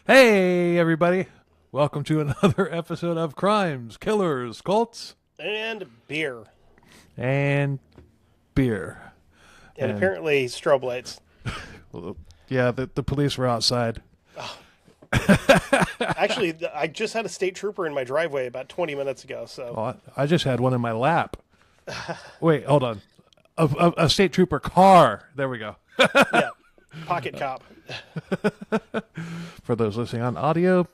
Hey, everybody. Welcome to another episode of Crimes, Killers, Cults, And beer. and Beer. And apparently strobe lights. Well, yeah, the police were outside. Actually, I just had a state trooper in my driveway about 20 minutes ago, so... Well, I just had one in my lap. Wait, hold on. A state trooper car. There we go. Yeah, pocket cop. For those listening on audio,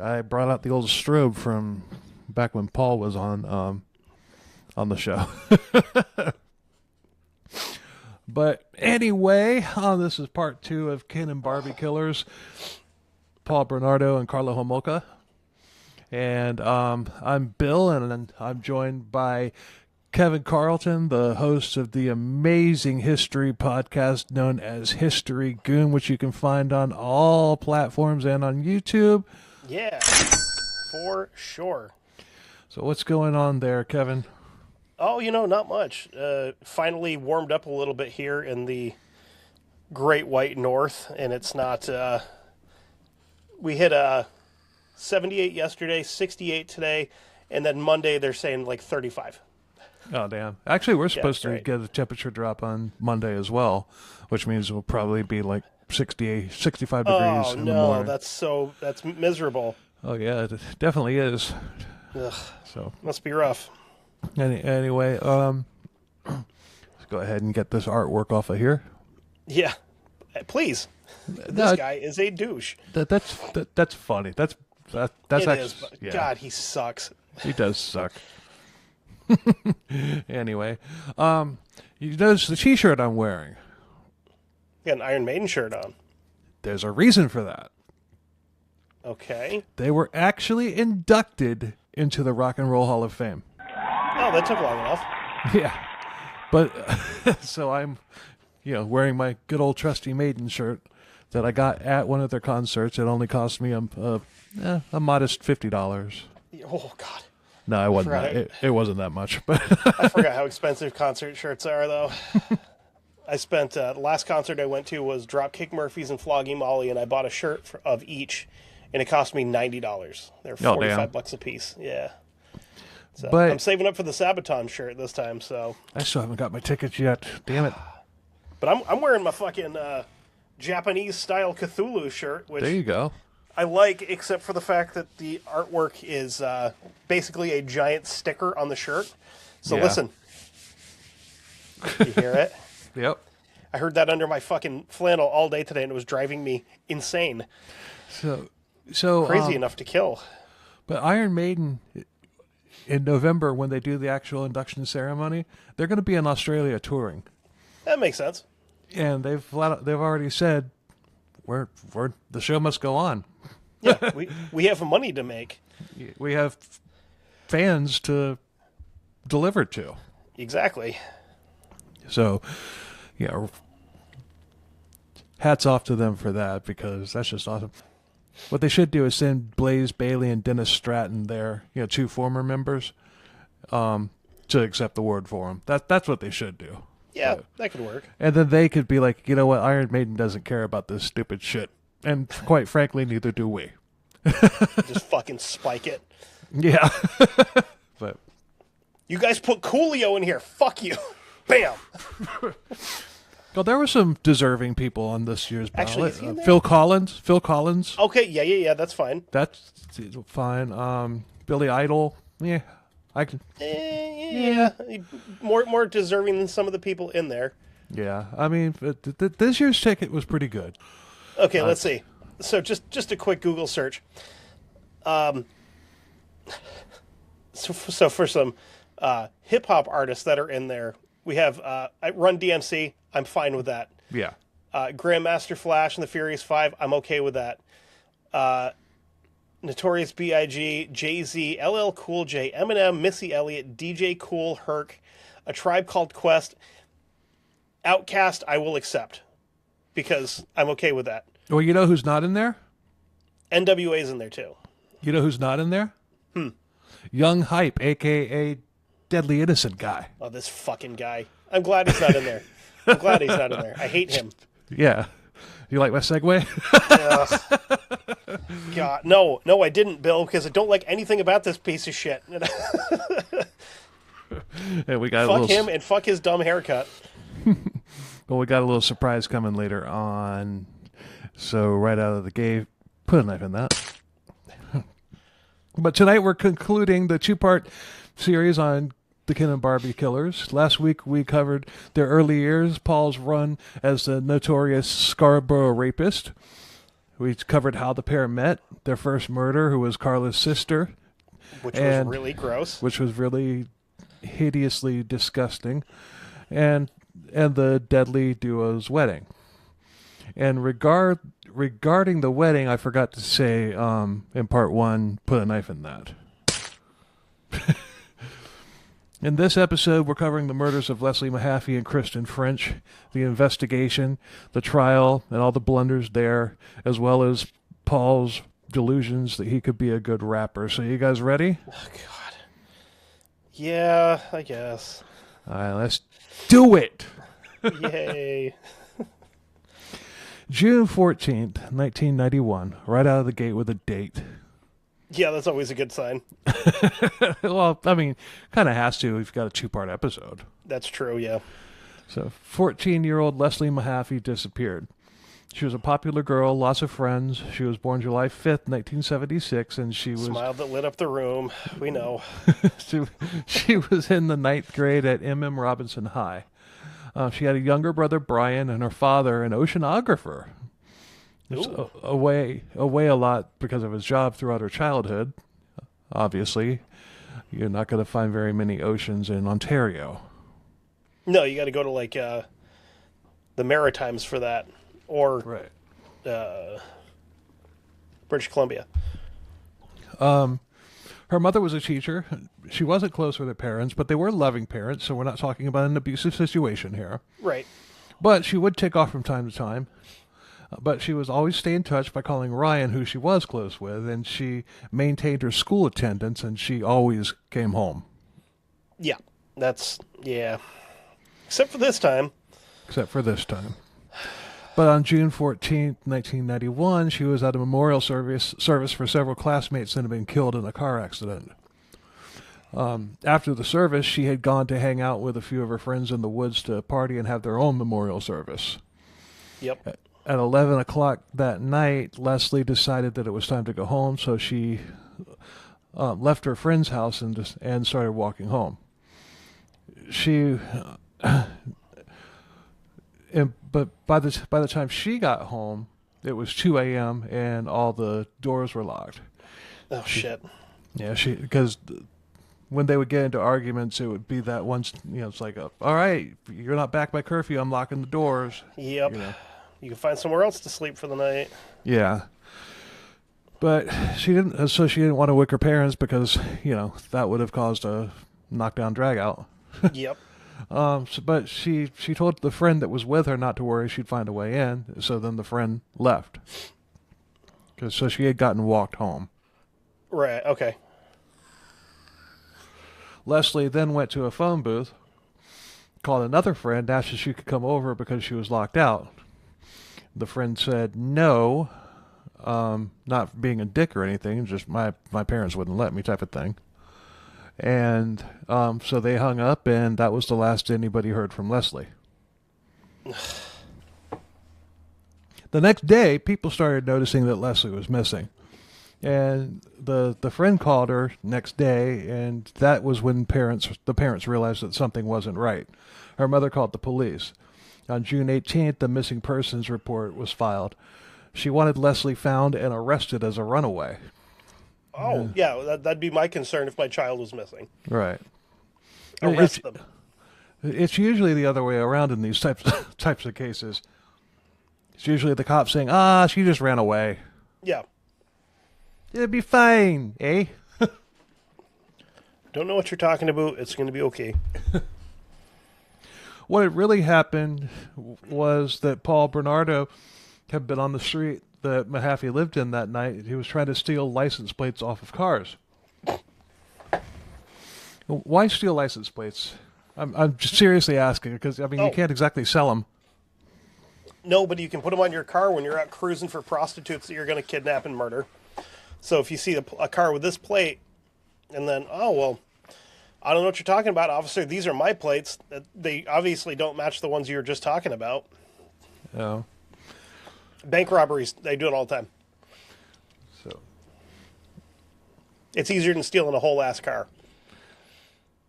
I brought out the old strobe from back when Paul was on the show. But anyway, this is part 2 of Ken and Barbie Killers. Paul, Bernardo, and Karla Homolka. And I'm Bill, and I'm joined by Kevin Carlton, the host of the amazing history podcast known as History Goon, which you can find on all platforms and on YouTube. Yeah, for sure. So what's going on there, Kevin? Oh, not much. Finally warmed up a little bit here in the Great White North, and it's not... we hit 78 yesterday, 68 today, and then Monday they're saying like 35. Oh, damn. Actually, we're supposed to right. get a temperature drop on Monday as well, which means it will probably be like 65 degrees in the morning. That's miserable. Oh, yeah, it definitely is. Ugh, So must be rough. anyway, let's go ahead and get this artwork off of here. Yeah, please. This guy is a douche. That's funny. That's It actually, is, but yeah, God, he sucks. he does suck. Anyway, you notice the T-shirt I'm wearing. Got an Iron Maiden shirt on. There's a reason for that. Okay. They were actually inducted into the Rock and Roll Hall of Fame. Oh, that took long enough. Yeah, but so I'm, wearing my good old trusty Maiden shirt that I got at one of their concerts. It only cost me a modest $50. Oh, God. No, it wasn't. It wasn't that much, but I forgot how expensive concert shirts are, though. I spent, the last concert I went to was Dropkick Murphys and Flogging Molly, and I bought a shirt of each, and it cost me $90. They're $45 a piece. Yeah. So But I'm saving up for the Sabaton shirt this time, so. I still haven't got my tickets yet. Damn it! But I'm wearing my fucking Japanese-style Cthulhu shirt, which... There you go. I like, except for the fact that the artwork is basically a giant sticker on the shirt. So Yeah. listen. You hear it? Yep. I heard that under my fucking flannel all day today, and it was driving me insane. So Crazy enough to kill. But Iron Maiden, in November when they do the actual induction ceremony, they're going to be in Australia touring, That makes sense. and they've already said, the show must go on. Yeah, we have money to make. We have fans to deliver to. Exactly. So, yeah, hats off to them for that, because that's just awesome. What they should do is send Blaze Bailey and Dennis Stratton there, 2 former members, to accept the award for them. That's what they should do. Yeah, that could work. And then they could be like, you know what, Iron Maiden doesn't care about this stupid shit. And quite frankly, neither do we. Just fucking spike it. Yeah. But You guys put Coolio in here. Fuck you. Bam. well, there were some deserving people on this year's ballot. Actually, is he in there? Phil Collins. Okay, yeah, that's fine. That's fine. Billy Idol. Yeah. I can. Yeah. More deserving than some of the people in there. Yeah. I mean, this year's ticket was pretty good. Okay, let's see. So just a quick Google search. So for some hip hop artists that are in there, we have Run DMC. I'm fine with that. Yeah. Grandmaster Flash and the Furious Five. I'm okay with that. Notorious B.I.G., Jay-Z, LL Cool J, Eminem, Missy Elliott, DJ Kool Herc, A Tribe Called Quest, Outkast. I will accept because I'm okay with that. Well, you know who's not in there? NWA's in there too. You know who's not in there? Young Hype, a.k.a. Deadly Innocent guy. Oh, this fucking guy. I'm glad he's not in there. I'm glad he's not in there. I hate him. Yeah. You like my segue? God, no, I didn't, Bill, because I don't like anything about this piece of shit. Yeah, we got fuck him and fuck his dumb haircut. Well, we got a little surprise coming later on. So right out of the gate, put a knife in that. But tonight we're concluding the two-part series on the Ken and Barbie killers. Last week we covered their early years, Paul's run as the notorious Scarborough rapist. We covered how the pair met, their first murder, who was Karla's sister. Which was really gross. Which was really hideously disgusting. And the deadly duo's wedding. And regarding the wedding, I forgot to say in part one, put a knife in that. In this episode, we're covering the murders of Leslie Mahaffey and Kristen French, the investigation, the trial, and all the blunders there, as well as Paul's delusions that he could be a good rapper. So you guys ready? Oh, God. Yeah, I guess. All right, let's do it! Yay. June 14th, 1991, right out of the gate with a date. Yeah, that's always a good sign. Well, I mean, kind of has to if you've got a two-part episode. That's true, yeah. So, 14-year-old Leslie Mahaffey disappeared. She was a popular girl, lots of friends. She was born July 5th, 1976, and she was... Smile that lit up the room. We know. she was in the 9th grade at M.M. Robinson High. She had a younger brother, Brian, and her father, an oceanographer. Away a lot because of his job throughout her childhood. Obviously, you're not going to find very many oceans in Ontario. No, you got to go to like the Maritimes for that, or right. British Columbia. Her mother was a teacher. She wasn't close with her parents, but they were loving parents, so we're not talking about an abusive situation here. Right. But she would take off from time to time. But she was always stay in touch by calling Ryan, who she was close with, and she maintained her school attendance, and she always came home. Yeah, yeah. Except for this time. But on June 14th, 1991, she was at a memorial service for several classmates that had been killed in a car accident. After the service, she had gone to hang out with a few of her friends in the woods to party and have their own memorial service. Yep. At 11 o'clock that night, Leslie decided that it was time to go home, so she left her friend's house and started walking home. But by the time she got home, it was 2 a.m. and all the doors were locked. Oh, shit. Yeah, because when they would get into arguments, it would be that once, it's like, all right, you're not back by curfew, I'm locking the doors. Yep. You can find somewhere else to sleep for the night. Yeah. But she didn't want to wake her parents because, that would have caused a knockdown drag out. Yep. But she told the friend that was with her not to worry, she'd find a way in. So then the friend left. So she had gotten walked home. Right, okay. Leslie then went to a phone booth, called another friend, asked if she could come over because she was locked out. The friend said no, not being a dick or anything, just my parents wouldn't let me type of thing. And so they hung up, and that was the last anybody heard from Leslie. The next day, people started noticing that Leslie was missing. And the friend called her next day, and that was when the parents realized that something wasn't right. Her mother called the police. On June 18th, the missing persons report was filed. She wanted Leslie found and arrested as a runaway. Oh, yeah, that'd be my concern if my child was missing. Right. Arrest them. It's usually the other way around in these types of cases. It's usually the cops saying, she just ran away. Yeah. It'll be fine, eh? Don't know what you're talking about. It's going to be okay. What had really happened was that Paul Bernardo had been on the street that Mahaffey lived in that night. He was trying to steal license plates off of cars. Why steal license plates? I'm just seriously asking because, you can't exactly sell them. No, but you can put them on your car when you're out cruising for prostitutes that you're going to kidnap and murder. So if you see a car with this plate, and then, oh, well, I don't know what you're talking about, officer. These are my plates. They obviously don't match the ones you were just talking about. Oh. Bank robberies, they do it all the time. So. It's easier than stealing a whole ass car.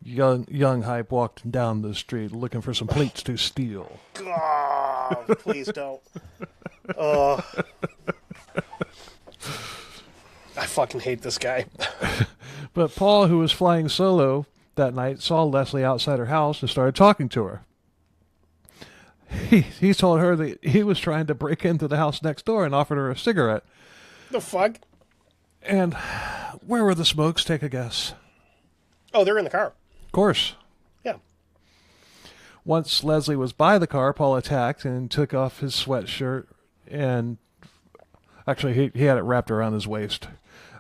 Young Hype walked down the street looking for some plates to steal. God, please don't. I fucking hate this guy. But Paul, who was flying solo that night, saw Leslie outside her house and started talking to her. He told her that he was trying to break into the house next door and offered her a cigarette. The fuck? And where were the smokes? Take a guess. Oh, they're in the car. Of course. Yeah. Once Leslie was by the car, Paul attacked and took off his sweatshirt, and actually he had it wrapped around his waist.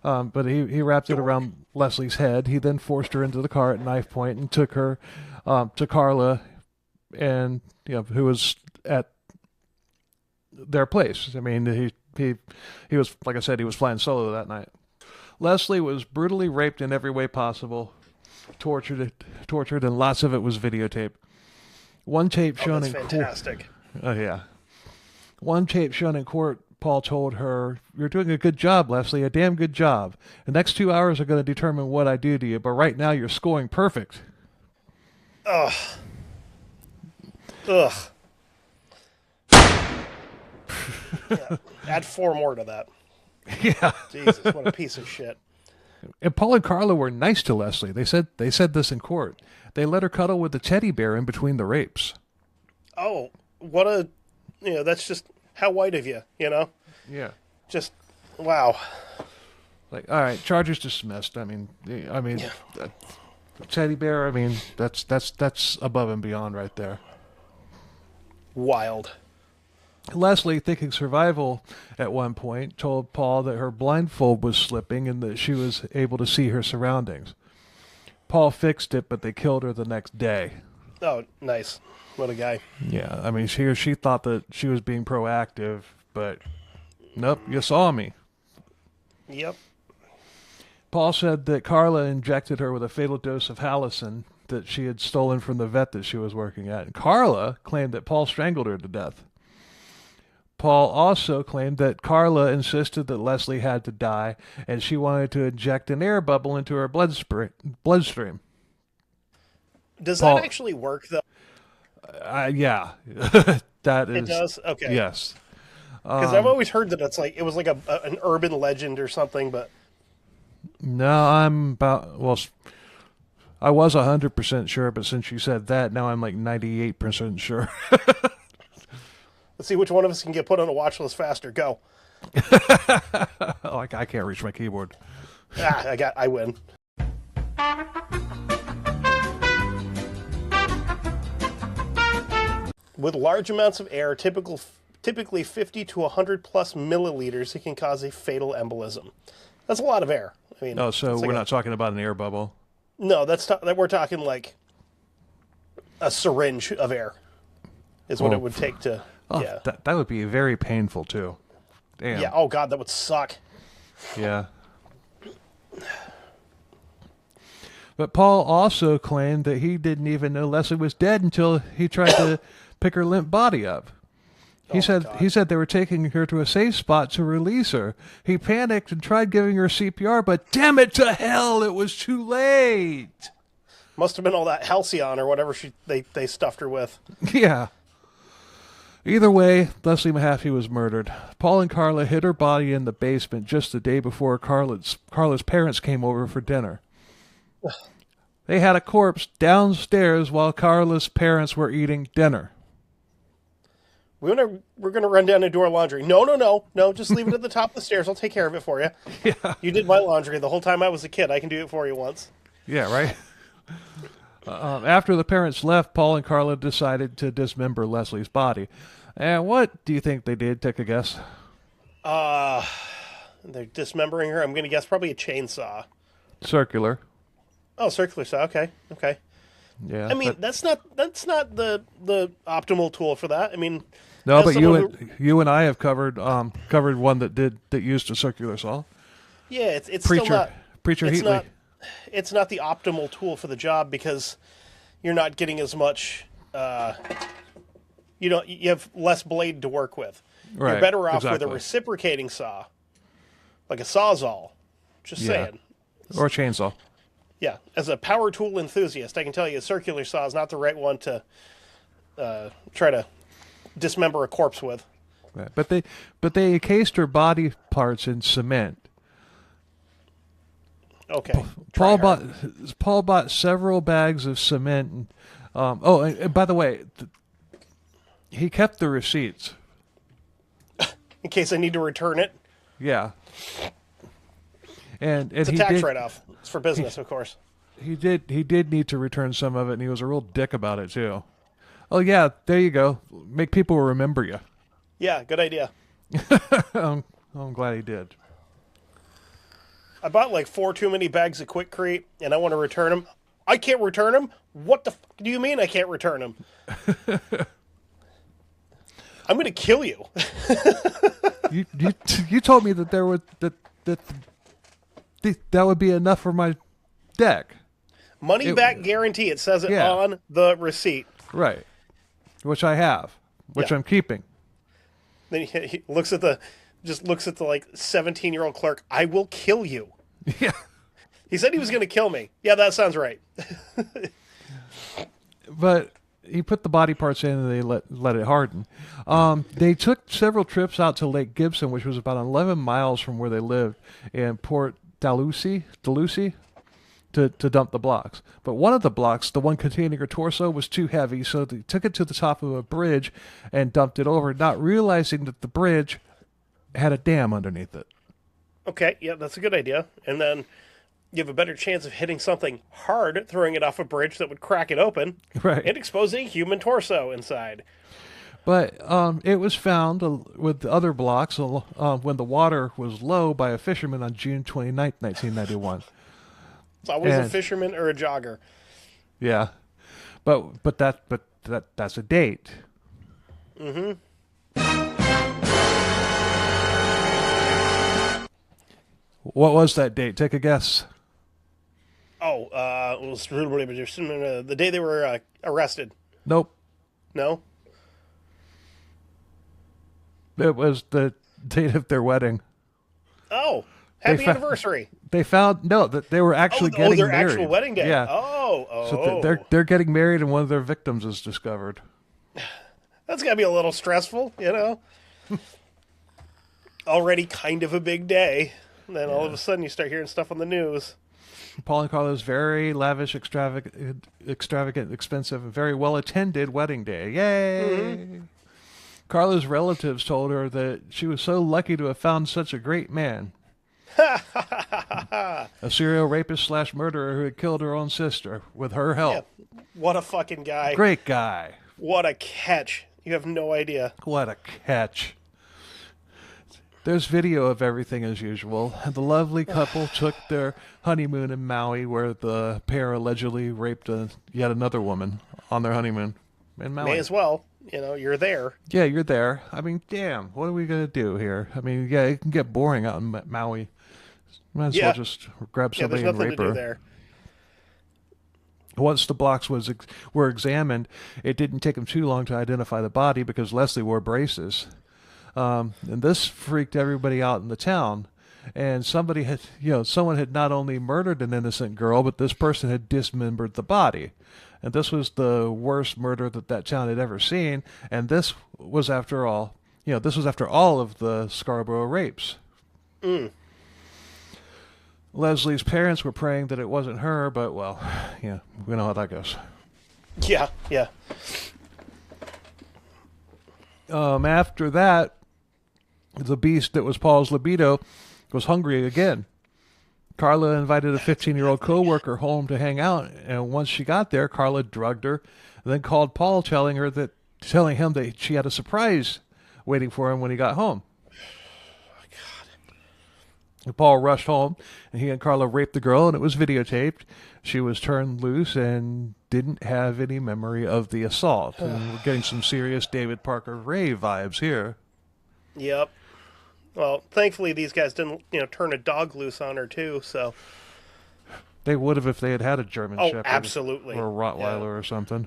But he wrapped it around Leslie's head. He then forced her into the car at knife point and took her to Karla, and who was at their place. I mean, he was, like I said, he was flying solo that night. Leslie was brutally raped in every way possible, tortured, and lots of it was videotaped. One tape shown in fantastic. court. Oh yeah. One tape shown in court. Paul told her, "You're doing a good job, Leslie, a damn good job. The next 2 hours are going to determine what I do to you, but right now you're scoring perfect." Ugh. Ugh. Yeah. Add 4 more to that. Yeah. Jesus, what a piece of shit. And Paul and Karla were nice to Leslie. They said this in court. They let her cuddle with the teddy bear in between the rapes. Oh, what a, that's just how white of you, Yeah. Just, wow. Like, all right, charges dismissed. I mean, Yeah. teddy bear. I mean, that's above and beyond right there. Wild. Leslie, thinking survival at one point, told Paul that her blindfold was slipping and that she was able to see her surroundings. Paul fixed it, but they killed her the next day. Oh, nice. What a guy. Yeah, I mean, she thought that she was being proactive, but nope, you saw me. Yep. Paul said that Karla injected her with a fatal dose of Hallicin that she had stolen from the vet that she was working at. And Karla claimed that Paul strangled her to death. Paul also claimed that Karla insisted that Leslie had to die, and she wanted to inject an air bubble into her bloodstream. Does Paul, that actually work, though? Yeah. That is. It does? Okay. Yes. Because I've always heard that it was like an urban legend or something, but... No, I was 100% sure, but since you said that, now I'm like 98% sure. Let's see which one of us can get put on a watch list faster. Go. Oh, I can't reach my keyboard. I win. With large amounts of air, typically 50 to 100 plus milliliters, it can cause a fatal embolism. That's a lot of air. I mean, so we're not talking about an air bubble. No, we're talking like a syringe of air is what it would take to. Oh, yeah, that would be very painful too. Damn. Yeah. Oh God, that would suck. Yeah. But Paul also claimed that he didn't even know Leslie was dead until he tried to pick her limp body up. He said they were taking her to a safe spot to release her. He panicked and tried giving her CPR, but damn it to hell, it was too late. Must have been all that Halcyon or whatever they stuffed her with. Yeah. Either way, Leslie Mahaffey was murdered. Paul and Karla hid her body in the basement just the day before Karla's parents came over for dinner. They had a corpse downstairs while Karla's parents were eating dinner. We're gonna run down and do our laundry. No, just leave it at the top of the stairs. I'll take care of it for you. Yeah. You did my laundry the whole time I was a kid. I can do it for you once. Yeah, right? After the parents left, Paul and Karla decided to dismember Leslie's body. And what do you think they did? Take a guess. They're dismembering her. I'm going to guess probably a chainsaw. Circular. Oh, circular saw. Okay. Yeah. I mean, that's not the optimal tool for that. I mean, No, as but someone you and I have covered one that used a circular saw. yeah, it's still not Preacher it's Heatley. not it's not the optimal tool for the job because you're not getting as much. You have less blade to work with. Right, You're better off with exactly. a reciprocating saw, like a Sawzall. Just saying. Or a chainsaw. Yeah, as a power tool enthusiast, I can tell you a circular saw is not the right one to try to dismember a corpse with. Right. But they encased her body parts in cement. Okay. Paul bought several bags of cement. And by the way, he kept the receipts. In case I need to return it. Yeah. And It's a tax write-off. It's for business, of course. He did need to return some of it, and he was a real dick about it too. Oh yeah, there you go. Make people remember you. Yeah, good idea. I'm glad he did. I bought like 4 too many bags of Quick-Crete, and I want to return them. I can't return them? What the fuck do you mean I can't return them? I'm going to kill you. You told me that there would that would be enough for my deck. Money back guarantee. It says it on the receipt. Right. Which I have. Which I'm keeping. Then he looks at the like 17-year-old clerk. I will kill you. Yeah. He said he was going to kill me. Yeah, that sounds right. But he put the body parts in and they let it harden. They took several trips out to Lake Gibson, which was about 11 miles from where they lived, in Port Dalhousie, to dump the blocks. But one of the blocks, the one containing her torso, was too heavy, so they took it to the top of a bridge and dumped it over, not realizing that the bridge had a dam underneath it. Okay, yeah, that's a good idea. And then you have a better chance of hitting something hard, throwing it off a bridge that would crack it open, Right. and exposing a human torso inside. But it was found with other blocks when the water was low by a fisherman on June 29th, 1991. It's always a fisherman or a jogger. Yeah, but that's a date. Mm-hmm. What was that date? Take a guess. Oh, it was the day they were arrested. Nope. No? It was the date of their wedding. Oh, happy anniversary. They found that they were actually getting their married. actual wedding day. Yeah. Oh. So they're getting married, and one of their victims is discovered. That's gotta be a little stressful, you know. Already kind of a big day. And then all of a sudden you start hearing stuff on the news. Paul and Karla's very lavish, extravagant, expensive, and very well attended wedding day. Yay! Mm-hmm. Karla's relatives told her that she was so lucky to have found such a great man. A serial rapist / murderer who had killed her own sister with her help. Yeah. What a fucking guy. Great guy. What a catch. You have no idea. What a catch. There's video of everything as usual. The lovely couple took their honeymoon in Maui, where the pair allegedly raped yet another woman on their honeymoon in Maui. May as well. You know, you're there. Yeah, you're there. I mean, damn, what are we going to do here? I mean, yeah, it can get boring out in Maui. Might as well just grab somebody and rape her. To do there. Once the blocks were examined, it didn't take them too long to identify the body because Leslie wore braces. And this freaked everybody out in the town. And someone had not only murdered an innocent girl, but this person had dismembered the body. And this was the worst murder that town had ever seen. And this was after all of the Scarborough rapes. Mm. Leslie's parents were praying that it wasn't her, but, well, yeah, we know how that goes. Yeah. After that, the beast that was Paul's libido was hungry again. Karla invited a 15-year-old co-worker home to hang out, and once she got there, Karla drugged her, and then called Paul, telling him that she had a surprise waiting for him when he got home. Paul rushed home, and he and Karla raped the girl, and it was videotaped. she was turned loose and didn't have any memory of the assault. And we're getting some serious David Parker Ray vibes here. Yep. Well, thankfully these guys didn't, turn a dog loose on her too. So they would have if they had a German Shepherd, absolutely, or a Rottweiler or something.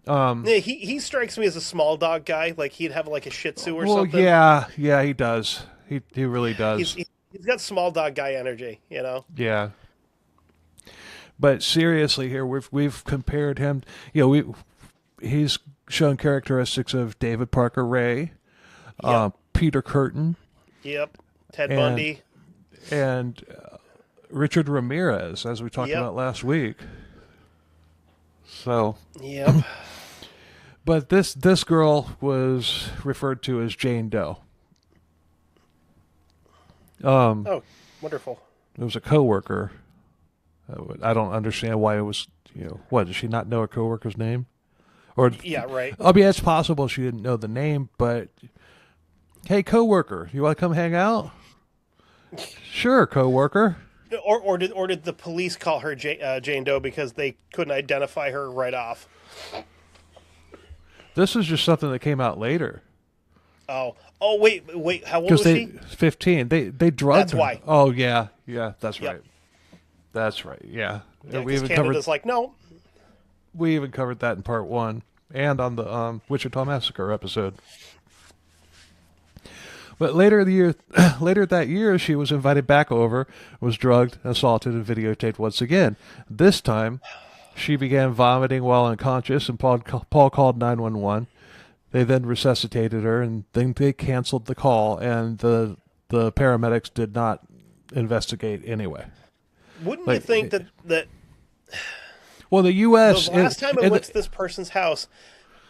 Yeah, he strikes me as a small dog guy. Like he'd have like a Shih Tzu or something. Yeah, he does. He really does. He's got small dog guy energy, Yeah. But seriously, here we've compared him. He's shown characteristics of David Parker Ray, Peter Curtin. Yep. Ted Bundy. And Richard Ramirez, as we talked about last week. So. Yep. But this girl was referred to as Jane Doe. Oh, wonderful. It was a coworker. I don't understand why it was. What, does she not know her coworker's name? Or yeah, right. I mean, it's possible she didn't know the name, but hey, coworker, you want to come hang out? Sure, coworker. Or did the police call her Jane Doe because they couldn't identify her right off? This is just something that came out later. Oh, wait. How old was she? 15. They drugged That's her. why. Oh yeah, that's Yep. right. That's right. Yeah. We even Canada's like, no. We even covered that in part 1 and on the Wichita Massacre episode. But later that year, she was invited back over, was drugged, assaulted, and videotaped once again. This time, she began vomiting while unconscious, and Paul called 911. They then resuscitated her, and then they canceled the call, and the paramedics did not investigate anyway. Wouldn't you think that well, the U.S. the last time I went to this person's house,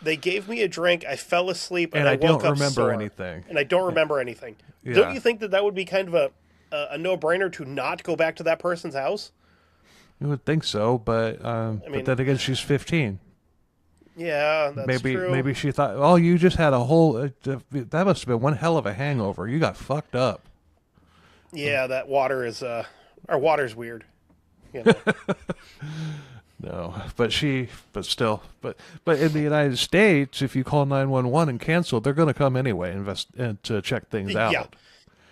they gave me a drink, I fell asleep, and I woke up don't remember sore, anything. And I don't remember anything. Yeah. Don't you think that would be kind of a no-brainer to not go back to that person's house? You would think so, but but then again, she's 15. Yeah, that's true. Maybe she thought, oh, you just had a whole... that must have been one hell of a hangover. You got fucked up. Yeah, that water is... our water's weird. No, but still. But in the United States, if you call 911 and cancel, they're going to come anyway and to check things out.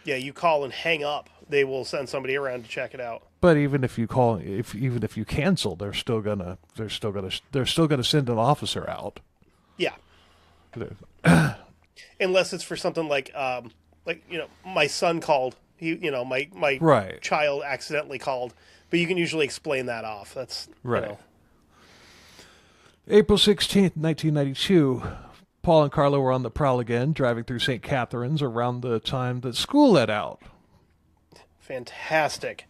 Yeah, you call and hang up. They will send somebody around to check it out. But even if you call, even if you cancel, they're still gonna send an officer out. Yeah. Unless it's for something like my son called. My child accidentally called, but you can usually explain that off. That's right. April 16th, 1992. Paul and Karla were on the prowl again, driving through St. Catharines around the time that school let out. Fantastic.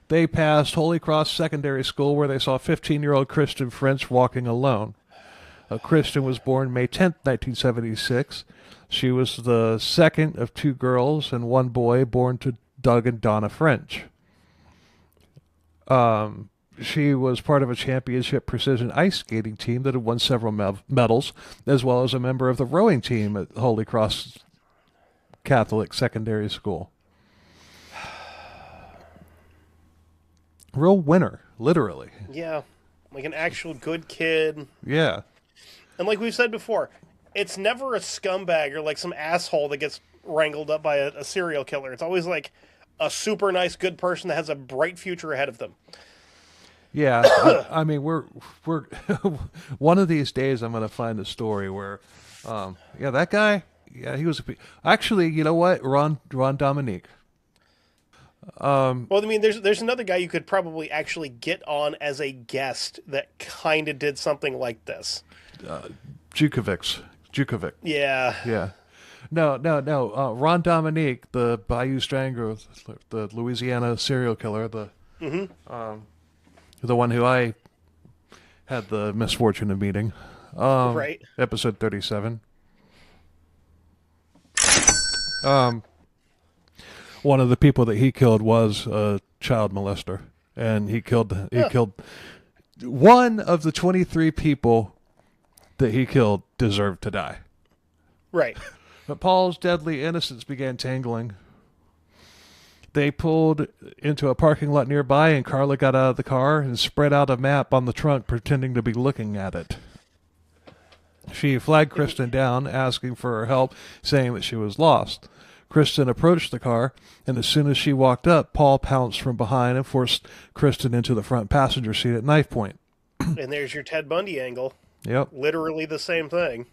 They passed Holy Cross Secondary School, where they saw 15-year-old Kristen French walking alone. Kristen was born May 10th, 1976. She was the second of 2 girls and 1 boy born to Doug and Donna French. She was part of a championship precision ice skating team that had won several medals, as well as a member of the rowing team at Holy Cross Catholic Secondary School. Real winner, literally. Yeah, like an actual good kid. Yeah. And like we've said before, it's never a scumbag or like some asshole that gets wrangled up by a serial killer. It's always like a super nice, good person that has a bright future ahead of them. Yeah, I mean, we're one of these days I'm going to find a story where, that guy, he was actually, you know what, Ron Dominique. Well, I mean, there's another guy you could probably actually get on as a guest that kind of did something like this. Jukovic. Yeah. Yeah. No. Ron Dominique, the Bayou Strangler, the Louisiana serial killer, the one who I had the misfortune of meeting. Right. Episode 37. One of the people that he killed was a child molester, and he killed one of the 23 people that he killed deserved to die. Right. But Paul's deadly innocence began tingling. They pulled into a parking lot nearby, and Karla got out of the car and spread out a map on the trunk, pretending to be looking at it. She flagged Kristen down, asking for her help, saying that she was lost. Kristen approached the car, and as soon as she walked up, Paul pounced from behind and forced Kristen into the front passenger seat at knife point. And there's your Ted Bundy angle. Yep. Literally the same thing.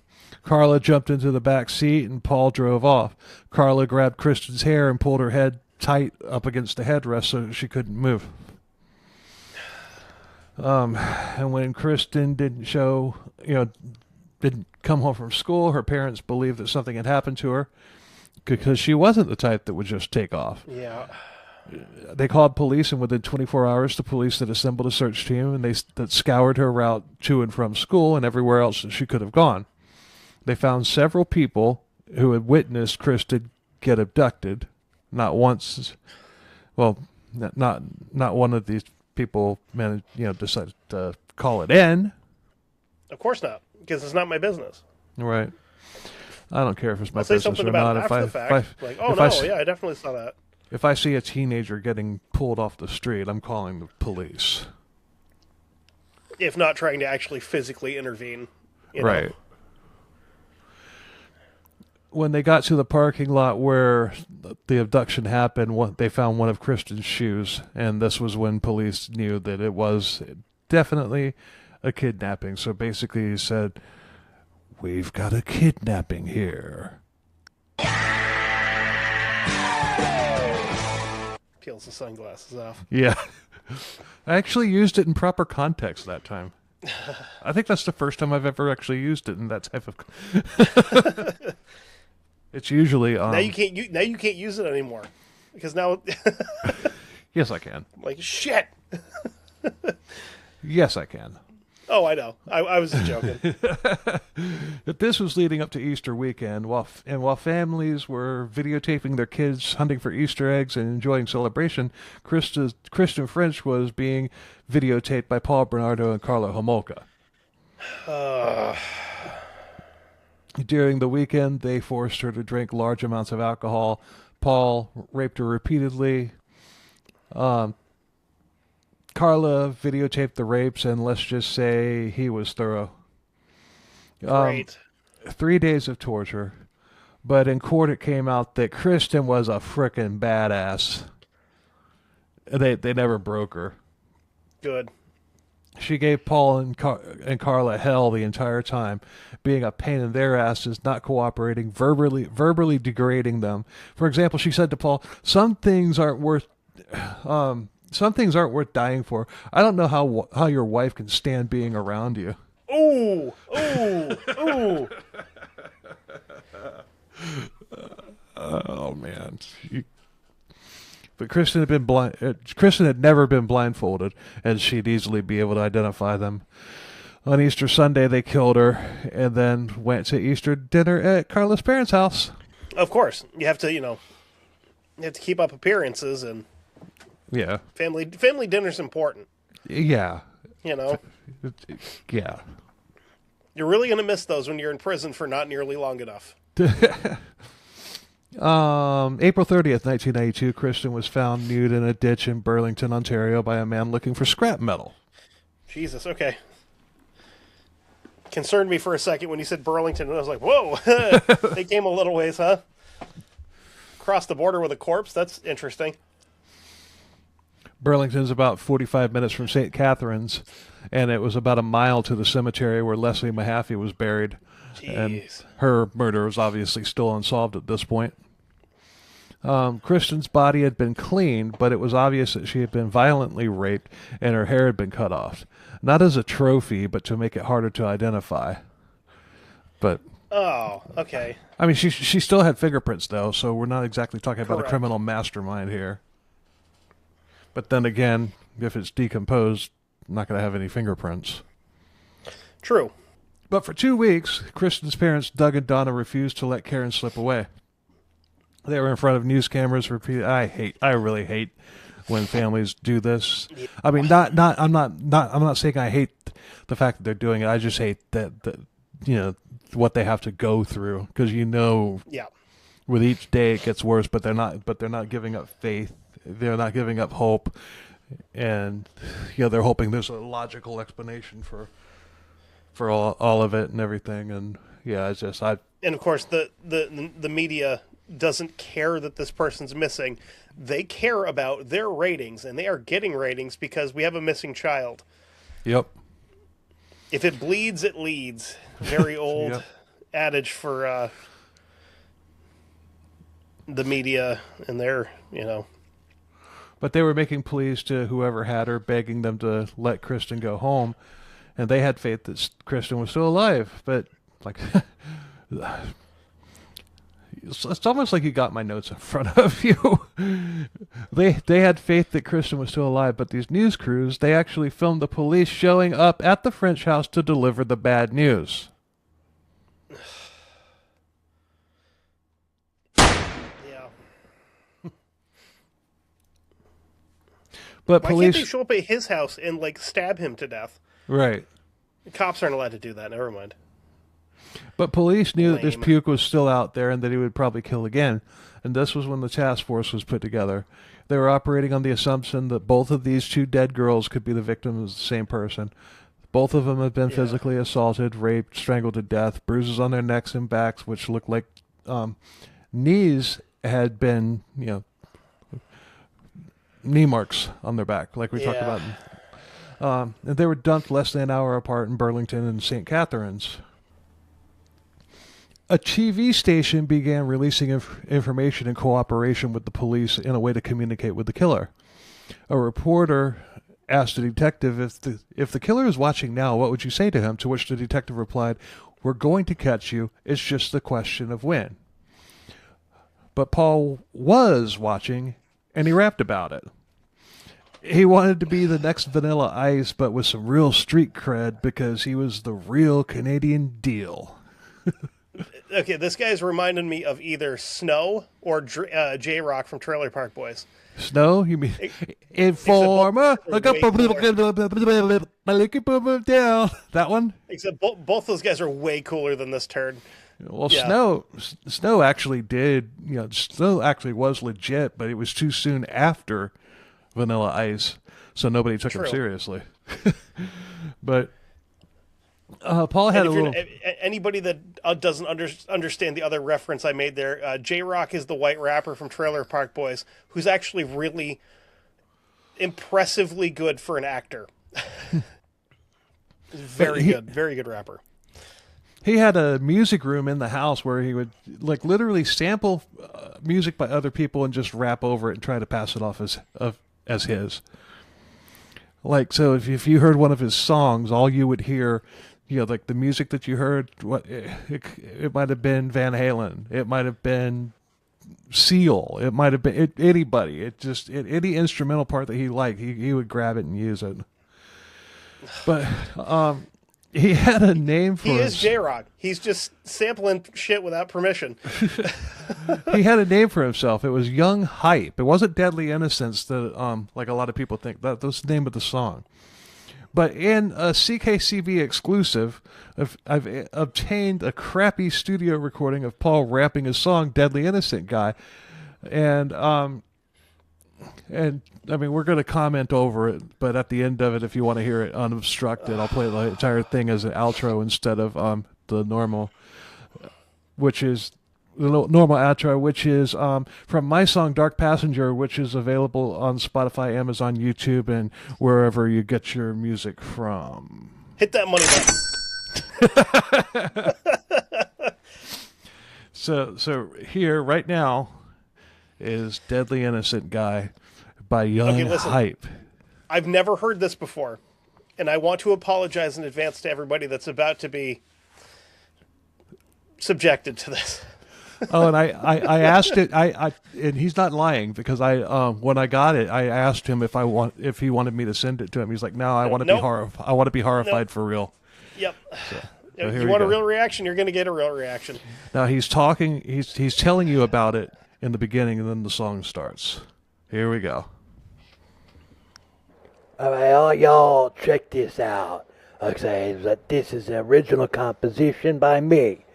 Karla jumped into the back seat, and Paul drove off. Karla grabbed Kristen's hair and pulled her head tight up against the headrest so she couldn't move. And when Kristen didn't come home from school, her parents believed that something had happened to her because she wasn't the type that would just take off. Yeah. They called police, and within 24 hours, the police had assembled a search team, and that scoured her route to and from school and everywhere else that she could have gone. They found several people who had witnessed Kristen get abducted. Not once. Well, not one of these people decided to call it in. Of course not, because it's not my business. Right. I don't care if it's my I'll say business something or about not. it after the fact. I definitely saw that. If I see a teenager getting pulled off the street, I'm calling the police. If not trying to actually physically intervene. Right. Know. When they got to the parking lot where the abduction happened, they found one of Kristen's shoes, and this was when police knew that it was definitely a kidnapping. So basically he said, "We've got a kidnapping here." Peels the sunglasses off. Yeah. I actually used it in proper context that time. I think that's the first time I've ever actually used it in that type of... It's usually... now you can't use it anymore. Because now... Yes, I can. Like, shit! Yes, I can. Oh, I know. I was just joking. But this was leading up to Easter weekend, while families were videotaping their kids hunting for Easter eggs and enjoying celebration, Kristen French was being videotaped by Paul Bernardo and Karla Homolka. During the weekend, they forced her to drink large amounts of alcohol. Paul raped her repeatedly. Karla videotaped the rapes, and let's just say he was thorough. Great. 3 days of torture. But in court it came out that Kristen was a frickin' badass. They never broke her. Good. She gave Paul and Karla hell the entire time, being a pain in their asses, not cooperating, verbally degrading them. For example, she said to Paul, Some things aren't worth dying for. I don't know how your wife can stand being around you." Ooh, ooh, ooh. Oh man. But Kristen had never been blindfolded, and she'd easily be able to identify them. On Easter Sunday, they killed her, and then went to Easter dinner at Karla's parents' house. Of course, you have to keep up appearances, and yeah, family dinner's important. Yeah, Yeah. You're really going to miss those when you're in prison for not nearly long enough. April 30th, 1992, Kristen was found nude in a ditch in Burlington, Ontario by a man looking for scrap metal. Jesus, okay. Concerned me for a second when you said Burlington, and I was like, whoa, they came a little ways, huh? Crossed the border with a corpse? That's interesting. Burlington's about 45 minutes from St. Catharines, and it was about a mile to the cemetery where Leslie Mahaffey was buried. Jeez. And her murder was obviously still unsolved at this point. Kristen's body had been cleaned, but it was obvious that she had been violently raped and her hair had been cut off. Not as a trophy, but to make it harder to identify. But oh, okay. I mean, she still had fingerprints, though, so we're not exactly talking about Correct. a criminal mastermind here. But then again, if it's decomposed, I'm not going to have any fingerprints. True. But for 2 weeks, Kristen's parents, Doug and Donna, refused to let Karen slip away. They were in front of news cameras repeating. I really hate when families do this. I mean, I'm not saying I hate the fact that they're doing it. I just hate that what they have to go through, because yeah, with each day it gets worse. But they're not giving up faith they're not giving up hope, and they're hoping there's a logical explanation for all of it and everything. And it's just and of course the media doesn't care that this person's missing. They care about their ratings, and they are getting ratings because we have a missing child. Yep. If it bleeds, it leads. Very old Yep. adage for the media and their, But they were making pleas to whoever had her, begging them to let Kristen go home, and they had faith that Kristen was still alive. But it's almost like you got my notes in front of you. They had faith that Kristen was still alive, but these news crews, they actually filmed the police showing up at the French house to deliver the bad news. Yeah. But Why police can't they show up at his house and stab him to death? Right. The cops aren't allowed to do that. Never mind. But police knew that this Lame. puke was still out there and that he would probably kill again. And this was when the task force was put together. They were operating on the assumption that both of these two dead girls could be the victims of the same person. Both of them had been physically assaulted, raped, strangled to death, bruises on their necks and backs, which looked like knees had been, knee marks on their back, like we talked about. And they were dumped less than an hour apart in Burlington and St. Catharines. A TV station began releasing information in cooperation with the police in a way to communicate with the killer. A reporter asked a detective, if the killer is watching now, what would you say to him? To which the detective replied, "We're going to catch you. It's just the question of when." But Paul was watching, and he rapped about it. He wanted to be the next Vanilla Ice, but with some real street cred because he was the real Canadian deal. Okay, this guy's reminding me of either Snow or J-Rock from Trailer Park Boys. Snow? You mean Informer? Look up way down. That one? Except both those guys are way cooler than this turd. Well, Yeah. Snow actually did. Snow actually was legit, but it was too soon after Vanilla Ice, so nobody took him True. seriously. But Paul had And a little. anybody that doesn't understand the other reference I made there, J-Rock is the white rapper from Trailer Park Boys, who's actually really impressively good for an actor. Very good rapper. He had a music room in the house where he would literally sample music by other people and just rap over it and try to pass it off as his. So if you heard one of his songs, all you would hear, the music that you heard, it might have been Van Halen, it might have been Seal, it might have been anybody. Any instrumental part that he liked, he would grab it and use it. But he had a name for He is J-Rock. He's just sampling shit without permission. He had a name for himself. It was Young Hype. It wasn't Deadly Innocence that like a lot of people think. That was the name of the song. But in a CKCB exclusive, I've obtained a crappy studio recording of Paul rapping his song "Deadly Innocent Guy," and I mean, we're going to comment over it, but at the end of it, if you want to hear it unobstructed, I'll play the entire thing as an outro instead of the normal, which is the normal outro, which is from my song "Dark Passenger," which is available on Spotify, Amazon, YouTube, and wherever you get your music from. Hit that money button. So here, right now, is "Deadly Innocent Guy" by Young Hype. I've never heard this before, and I want to apologize in advance to everybody that's about to be subjected to this. Oh, and I asked it. And he's not lying because when I got it, I asked him if he wanted me to send it to him. He's like, "No, I want to be I want to be horrified for real." Yep. So you want a real reaction, you're going to get a real reaction. Now he's talking. He's telling you about it in the beginning, and then the song starts. Here we go. All right, all y'all, check this out. Okay, this is an original composition by me.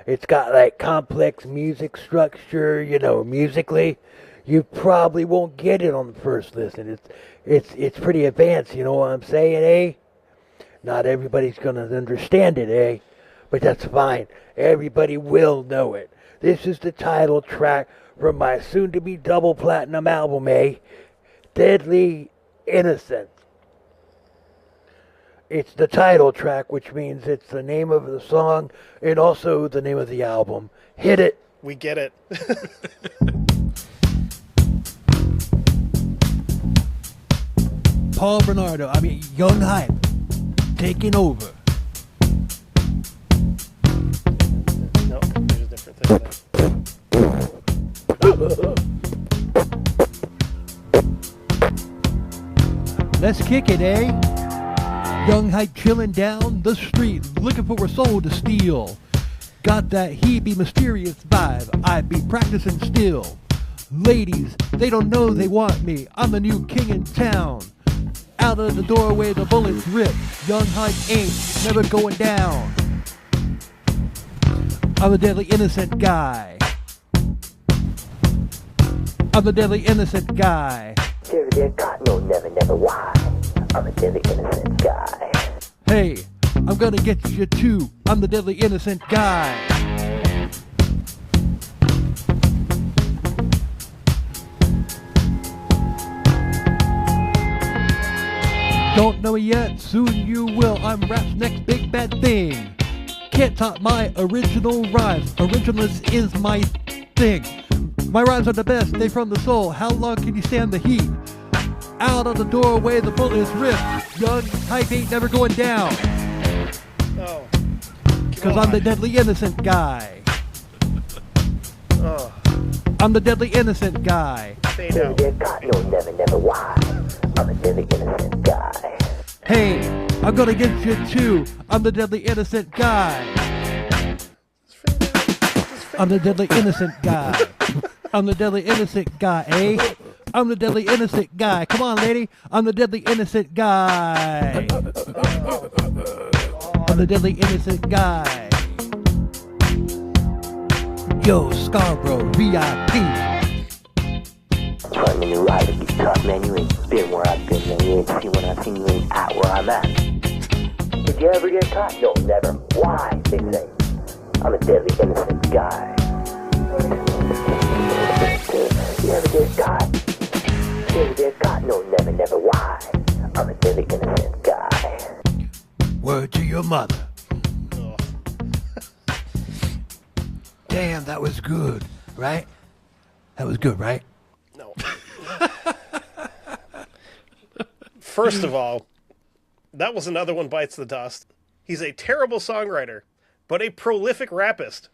It's got complex music structure, musically. you probably won't get it on the first listen. It's pretty advanced, you know what I'm saying, eh? Not everybody's gonna understand it, eh? But that's fine. Everybody will know it. This is the title track from my soon-to-be double platinum album, eh? Deadly Innocence. It's the title track, which means it's the name of the song and also the name of the album. Hit it. We get it. Young Hype, taking over. No, there's a different thing there. Let's kick it, eh? Young Hype chilling down the street, looking for a soul to steal. Got that he-be mysterious vibe, I be practicing still. Ladies, they don't know they want me, I'm the new king in town. Out of the doorway the bullets rip, Young Hype ain't never going down. I'm the deadly innocent guy. I'm the deadly innocent guy. Never there, God, no, never, never, why? I'm a deadly innocent guy. Hey, I'm gonna get you too. I'm the deadly innocent guy. Don't know it yet, soon you will. I'm rap's next big bad thing. Can't top my original rhymes. Originalness is my thing. My rhymes are the best, they from the soul. How long can you stand the heat? Out of the doorway, the bullets rip. Young Hype ain't never going down. Oh. Cause I'm the deadly innocent guy. Oh. I'm the deadly innocent guy. Say no. Never there, God, no, never, never, why? I'm a deadly innocent guy. Hey, I'm gonna get you too. I'm the deadly innocent guy. I'm the deadly innocent guy. I'm the deadly innocent guy, eh? I'm the deadly innocent guy. Come on, lady. I'm the deadly innocent guy. I'm the deadly innocent guy. Yo, Scarborough, VIP. Front when you ride, it be tough, man. You ain't been where I've been, man. You ain't seen what I've seen. You ain't at where I'm at. Did you ever get caught? No, never. Why? They say. I'm a deadly innocent guy. You ever get caught? You ever get caught? No, never, never. Why? I'm a deadly innocent guy. Word to your mother. Oh. Damn, that was good, right? That was good, right? No. First of all, that was Another One Bites the Dust. He's a terrible songwriter, but a prolific rappist.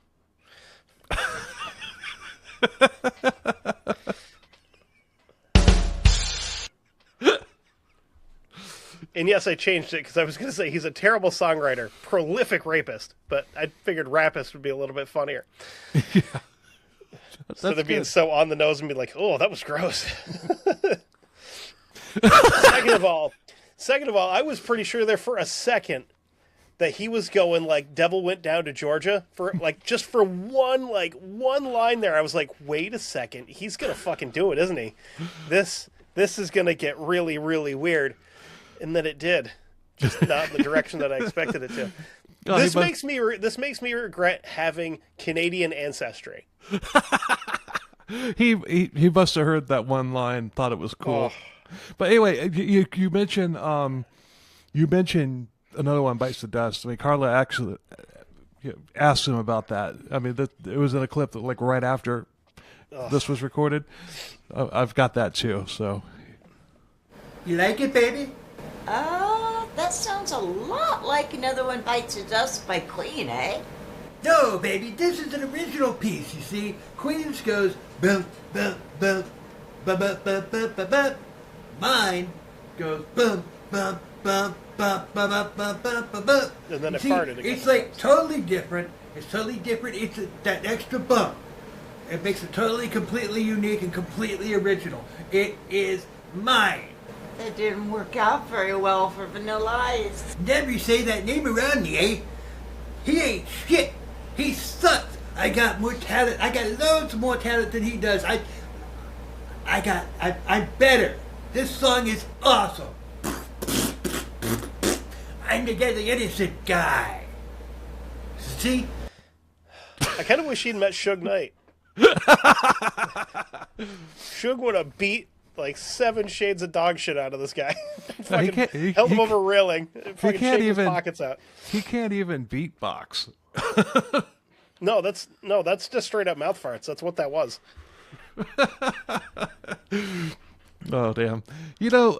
And yes, I changed it because I was going to say he's a terrible songwriter, prolific rapist, but I figured rapist would be a little bit funnier. Yeah. Instead of being so on the nose and be like, oh, that was gross. Second of all, I was pretty sure there for a second that he was going like Devil Went Down to Georgia for like just for one line there. I was like, wait a second, he's gonna fucking do it, isn't he? This is gonna get really, really weird. And then it did. Just not in the direction that I expected it to. God, This makes me regret having Canadian ancestry. He must have heard that one line, thought it was cool. Oh. But anyway, you mentioned Another One Bites the Dust. I mean, Karla actually asked him about that. I mean, it was in a clip that like right after this was recorded. I've got that too. So You like it, baby? That sounds a lot like Another One Bites the Dust by Queen, eh? No, baby, this is an original piece, you see. Queen's goes, bum, bum, bum, bum, bum, bum, bum, bum, bum. Mine goes, bum, bum, bum, bum, bum, bum, bum, bum, bum, bum. And then it See, farted again. it's like totally different. It's totally different. It's that extra bump. It makes it totally, completely unique and completely original. It is mine. That didn't work out very well for Vanilla Ice. Never say that name around me, eh? He ain't shit. He sucks. I got more talent. I got loads more talent than he does. I'm better. This song is awesome. I'm the innocent guy. See? I kind of wish he'd met Suge Knight. Suge would have beat like 7 shades of dog shit out of this guy. Fucking held him over a railing. Fucking shake his pockets out. He can't even beatbox. No, that's just straight up mouth farts. That's what that was. Oh damn! You know,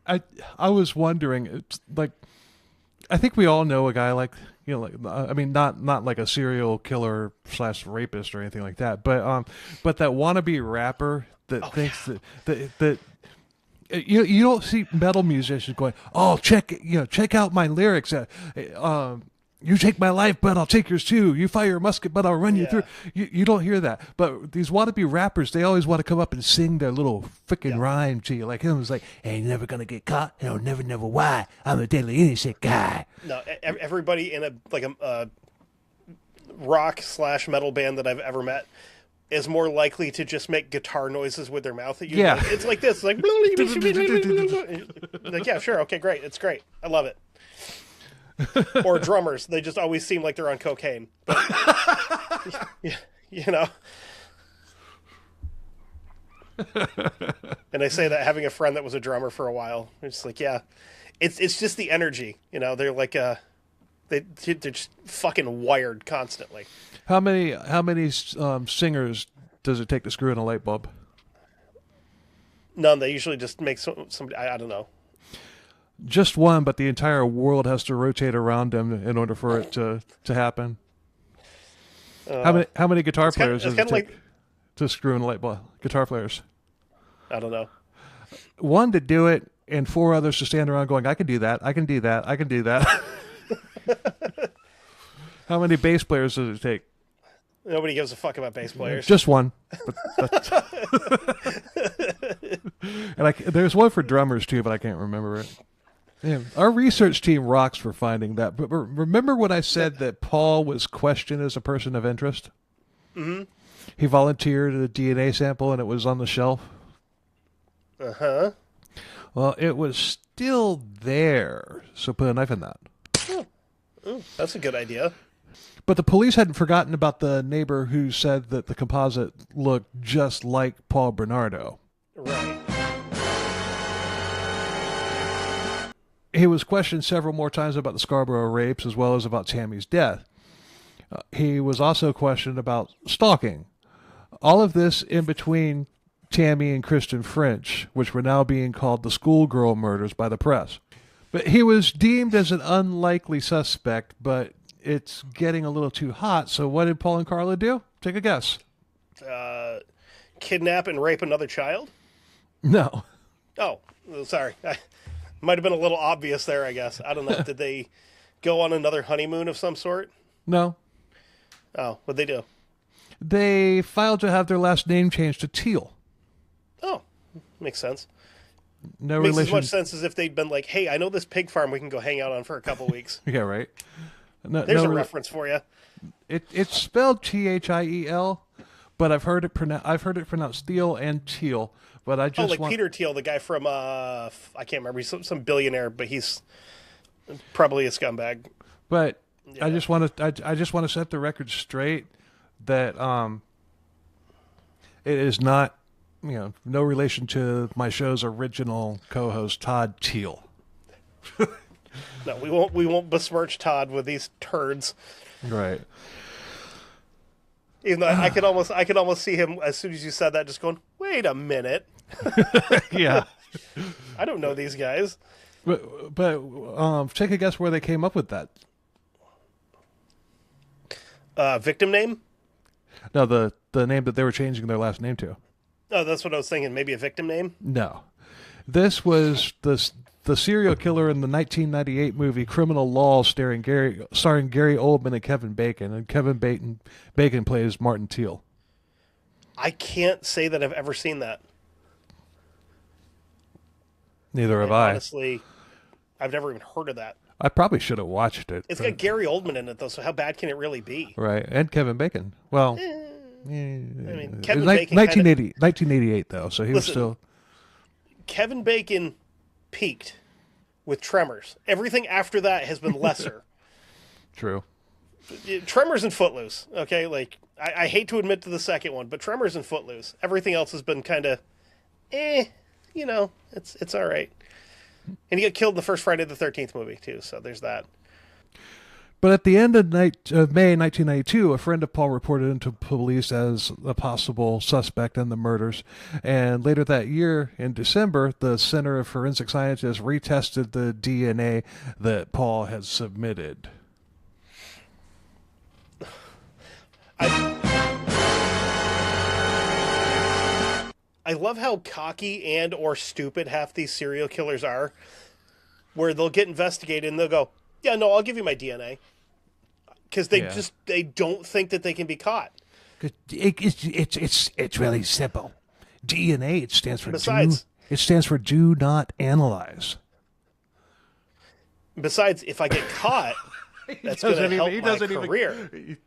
I was wondering, it's like, I think we all know a guy like, you know, like, I mean, not like a serial killer / rapist or anything like that, but that wannabe rapper that thinks that you don't see metal musicians going, oh, check out my lyrics. You take my life, but I'll take yours too. You fire a musket, but I'll run you through. You don't hear that. But these wannabe rappers, they always want to come up and sing their little freaking rhyme to you. Like him, it's like, ain't never gonna get caught, and I'll never why. I'm a deadly innocent guy. No, everybody in a rock / metal band that I've ever met is more likely to just make guitar noises with their mouth at you. Yeah. Like, it's like this. Like, like, yeah, sure. Okay, great. It's great. I love it. Or drummers. They just always seem like they're on cocaine. But, you know. And I say that having a friend that was a drummer for a while. It's like, yeah. It's just the energy. You know, they're like they're just fucking wired constantly. How many singers does it take to screw in a light bulb? None. They usually just make somebody. I don't know. Just one, but the entire world has to rotate around him in order for it to happen. How many guitar players does it take to screw in a light bulb? Guitar players. I don't know. One to do it, and 4 others to stand around going, I can do that, I can do that, I can do that. How many bass players does it take? Nobody gives a fuck about bass players. Just one. And there's one for drummers too, but I can't remember it. Yeah, our research team rocks for finding that. But remember when I said that Paul was questioned as a person of interest? Mm-hmm. He volunteered a DNA sample and it was on the shelf. Uh-huh. Well, it was still there, so put a knife in that. Oh, that's a good idea. But the police hadn't forgotten about the neighbor who said that the composite looked just like Paul Bernardo. Right. He was questioned several more times about the Scarborough rapes as well as about Tammy's death. He was also questioned about stalking. All of this in between Tammy and Kristen French, which were now being called the schoolgirl murders by the press. But he was deemed as an unlikely suspect, but it's getting a little too hot, so what did Paul and Karla do? Take a guess. Kidnap and rape another child? No. Oh, sorry. Might have been a little obvious there, I guess. I don't know. Did they go on another honeymoon of some sort? No. Oh, what'd they do? They filed to have their last name changed to Teal. Oh, makes sense. No Makes relation. as much sense as if they'd been like, hey, I know this pig farm we can go hang out on for a couple weeks. Yeah, right. There's a reference for you. It's spelled Thiel, but I've heard it pronounced Thiel and Teal. But I just Peter Thiel, the guy from I can't remember. He's some billionaire, but he's probably a scumbag. But yeah. I just want to set the record straight that it is not, no relation to my show's original co-host Todd Teal. No, we won't besmirch Todd with these turds. Right. Even though I could almost see him as soon as you said that, just going, "Wait a minute." Yeah. I don't know these guys. But take a guess where they came up with that. Victim name? No, the name that they were changing their last name to. Oh, that's what I was thinking. Maybe a victim name? No. This was the serial killer in the 1998 movie Criminal Law starring Gary Oldman and Kevin Bacon. And Kevin Bacon plays Martin Teal. I can't say that I've ever seen that. Neither have I. Honestly, I've never even heard of that. I probably should have watched it. It's got Gary Oldman in it, though, so how bad can it really be? Right, and Kevin Bacon. Well, mean, It Kevin was Bacon 1988 though, so he was still. Kevin Bacon peaked with Tremors. Everything after that has been lesser. True. Tremors and Footloose, okay? Like, I hate to admit to the second one, but Tremors and Footloose. Everything else has been kind of, it's all right. And he got killed in the first Friday the 13th movie, too, so there's that. But at the end of May 1992, a friend of Paul reported him to police as a possible suspect in the murders. And later that year, in December, the Center of Forensic Scientists retested the DNA that Paul had submitted. I love how cocky and or stupid half these serial killers are, where they'll get investigated and they'll go, yeah, no, I'll give you my DNA. Because they don't think that they can be caught. It's really simple. DNA, it stands for do not analyze. Besides, if I get caught, that's going to help my career.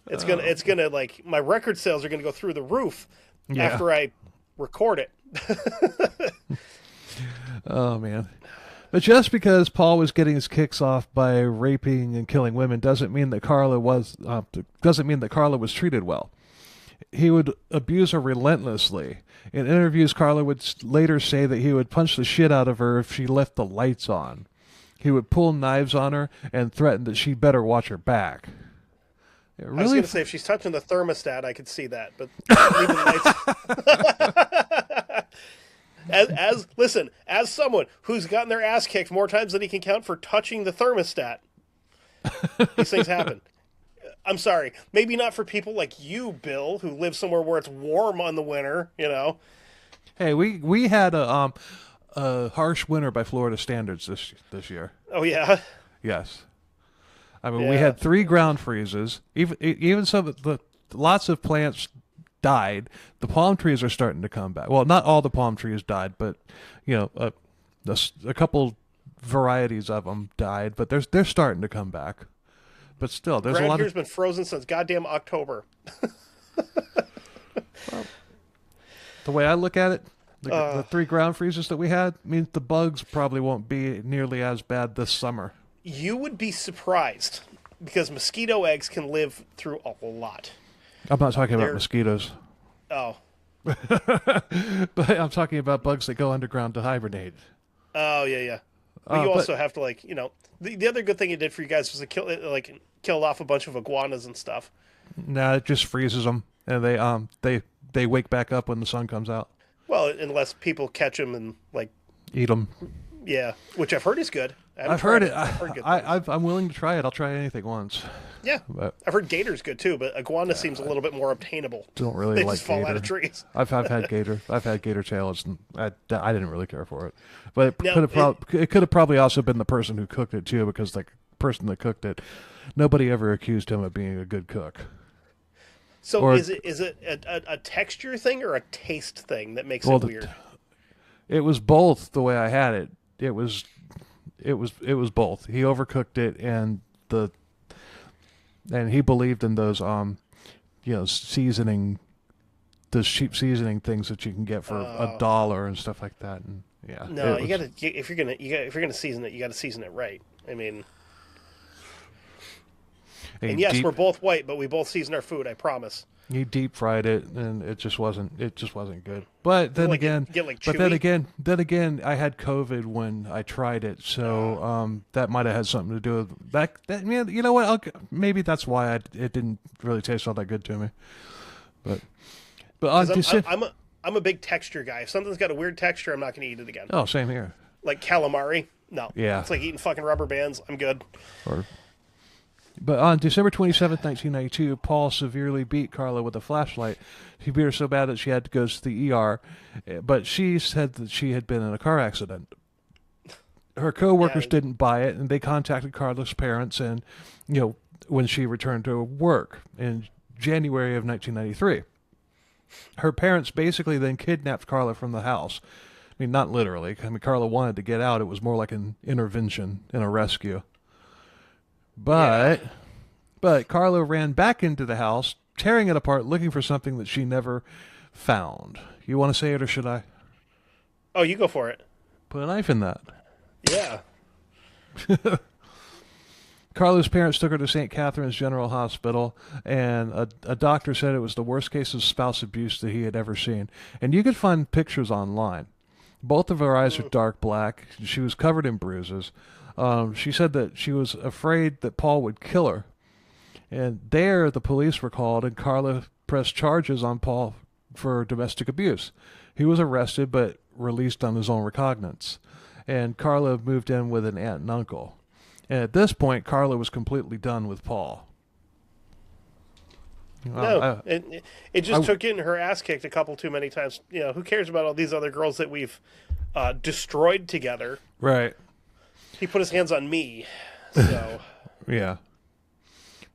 It's gonna like my record sales are gonna go through the roof after I record it. Oh man. But just because Paul was getting his kicks off by raping and killing women doesn't mean that Karla was treated well. He would abuse her relentlessly. In interviews, Karla would later say that he would punch the shit out of her if she left the lights on. He would pull knives on her and threaten that she'd better watch her back. I was going to say, if she's touching the thermostat, I could see that, but leaving the lights. As someone who's gotten their ass kicked more times than he can count for touching the thermostat, these things happen. I'm sorry, maybe not for people like you, Bill, who live somewhere where it's warm on the winter. Hey, we had a harsh winter by Florida standards this year. Oh yeah. Yes. I mean, we had 3 ground freezes. Even some of lots of plants died. The palm trees are starting to come back. Well, not all the palm trees died, but a couple varieties of them died. But they're starting to come back. But still, there's a lot. Here's been frozen since goddamn October. Well, the way I look at it, the 3 ground freezes that we had means the bugs probably won't be nearly as bad this summer. You would be surprised because mosquito eggs can live through a lot. I'm not talking about mosquitoes. Oh. But I'm talking about bugs that go underground to hibernate. Oh, yeah. But you also have to, the other good thing it did for you guys was it killed off a bunch of iguanas and stuff. Nah, it just freezes them, and they wake back up when the sun comes out. Well, unless people catch them and, eat them. Yeah, which I've heard is good. I've heard it. I'm willing to try it. I'll try anything once. Yeah, but I've heard gator's good too, but iguana seems a little bit more obtainable. Don't really they like just fall gator. out of trees. I've had gator. I've had gator tails, and I didn't really care for it. But it could have probably also been the person who cooked it too, because the person that cooked it, nobody ever accused him of being a good cook. So is it a texture thing or a taste thing that makes it weird? It was both. The way I had it, it was both. He overcooked it, and he believed in those seasoning, those cheap seasoning things that you can get for $1 and stuff like that. And yeah, no, if you're gonna season it, you gotta season it right. I mean, and yes, we're both white, but we both season our food. I promise. He deep fried it, and it just wasn't good. But then again, then again, I had COVID when I tried it, so that might have had something to do with that. You know what? Maybe that's why it didn't really taste all that good to me. But I'm a big texture guy. If something's got a weird texture, I'm not going to eat it again. Oh, same here. Like calamari, no. Yeah, it's like eating fucking rubber bands. I'm good. But on December 27th, 1992, Paul severely beat Karla with a flashlight. He beat her so bad that she had to go to the ER, but she said that she had been in a car accident. Her co-workers didn't buy it, and they contacted Karla's parents, and when she returned to work in January of 1993. Her parents basically then kidnapped Karla from the house. I mean, not literally. I mean, Karla wanted to get out. It was more like an intervention and a rescue. But But Karla ran back into the house, tearing it apart, looking for something that she never found. You want to say it or should I? Oh, you go for it. Put a knife in that. Yeah. Karla's parents took her to St. Catherine's General Hospital, and a doctor said it was the worst case of spouse abuse that he had ever seen. And you could find pictures online. Both of her eyes are dark black. She was covered in bruises. She said that she was afraid that Paul would kill her. And there, the police were called, and Karla pressed charges on Paul for domestic abuse. He was arrested, but released on his own recognizance. And Karla moved in with an aunt and uncle. And at this point, Karla was completely done with Paul. No, it just took getting her ass kicked a couple too many times. You know, who cares about all these other girls that we've destroyed together? Right. He put his hands on me, so... Yeah.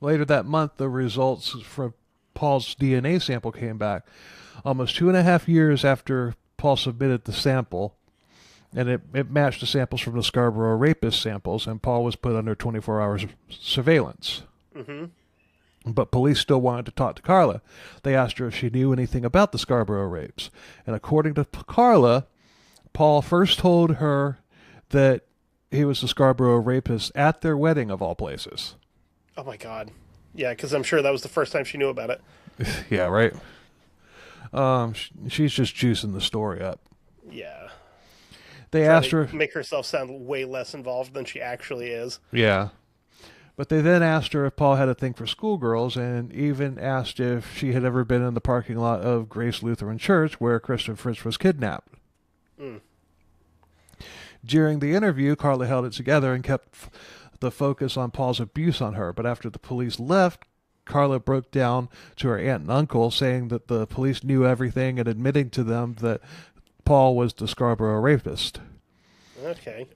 Later that month, the results from Paul's DNA sample came back. Almost 2.5 years after Paul submitted the sample, and it matched the samples from the Scarborough rapist samples, and Paul was put under 24 hours surveillance. Mm-hmm. But police still wanted to talk to Karla. They asked her if she knew anything about the Scarborough rapes. And according to Karla, Paul first told her that he was the Scarborough rapist at their wedding, of all places. Oh, my God. Yeah, because I'm sure that was the first time she knew about it. Yeah, right? She's just juicing the story up. Yeah. They asked her... make herself sound way less involved than she actually is. Yeah. But they then asked her if Paul had a thing for schoolgirls, and even asked if she had ever been in the parking lot of Grace Lutheran Church where Kristen Fritz was kidnapped. Mm. During the interview, Karla held it together and kept the focus on Paul's abuse on her. But after the police left, Karla broke down to her aunt and uncle, saying that the police knew everything and admitting to them that Paul was the Scarborough rapist. Okay.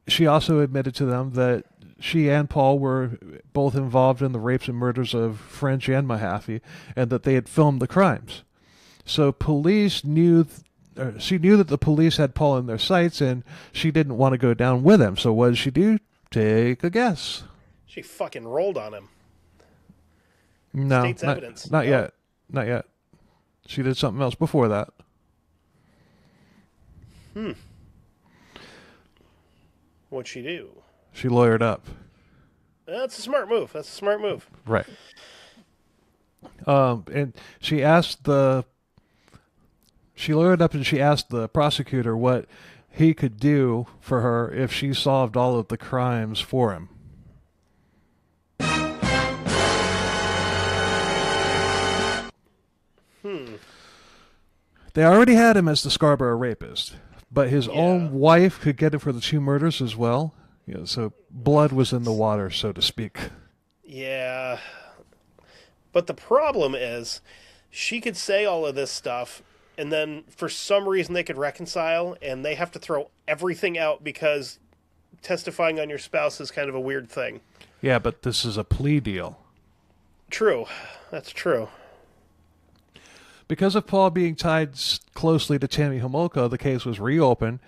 She also admitted to them that she and Paul were both involved in the rapes and murders of French and Mahaffey, and that they had filmed the crimes. So police knew, she knew that the police had Paul in their sights, and she didn't want to go down with him. So what did she do? Take a guess. She fucking rolled on him. No, State's evidence. Not yet. Not yet. She did something else before that. What'd she do? She lawyered up. That's a smart move. That's a smart move. Right. And she lawyered up and she asked the prosecutor what he could do for her if she solved all of the crimes for him. They already had him as the Scarborough rapist, but his own wife could get him for the 2 murders as well. You know, so blood was in the water, so to speak. Yeah. But the problem is, she could say all of this stuff, and then for some reason they could reconcile, and they have to throw everything out because testifying on your spouse is kind of a weird thing. Yeah, but this is a plea deal. True. That's true. Because of Paul being tied closely to Tammy Homolka, the case was reopened.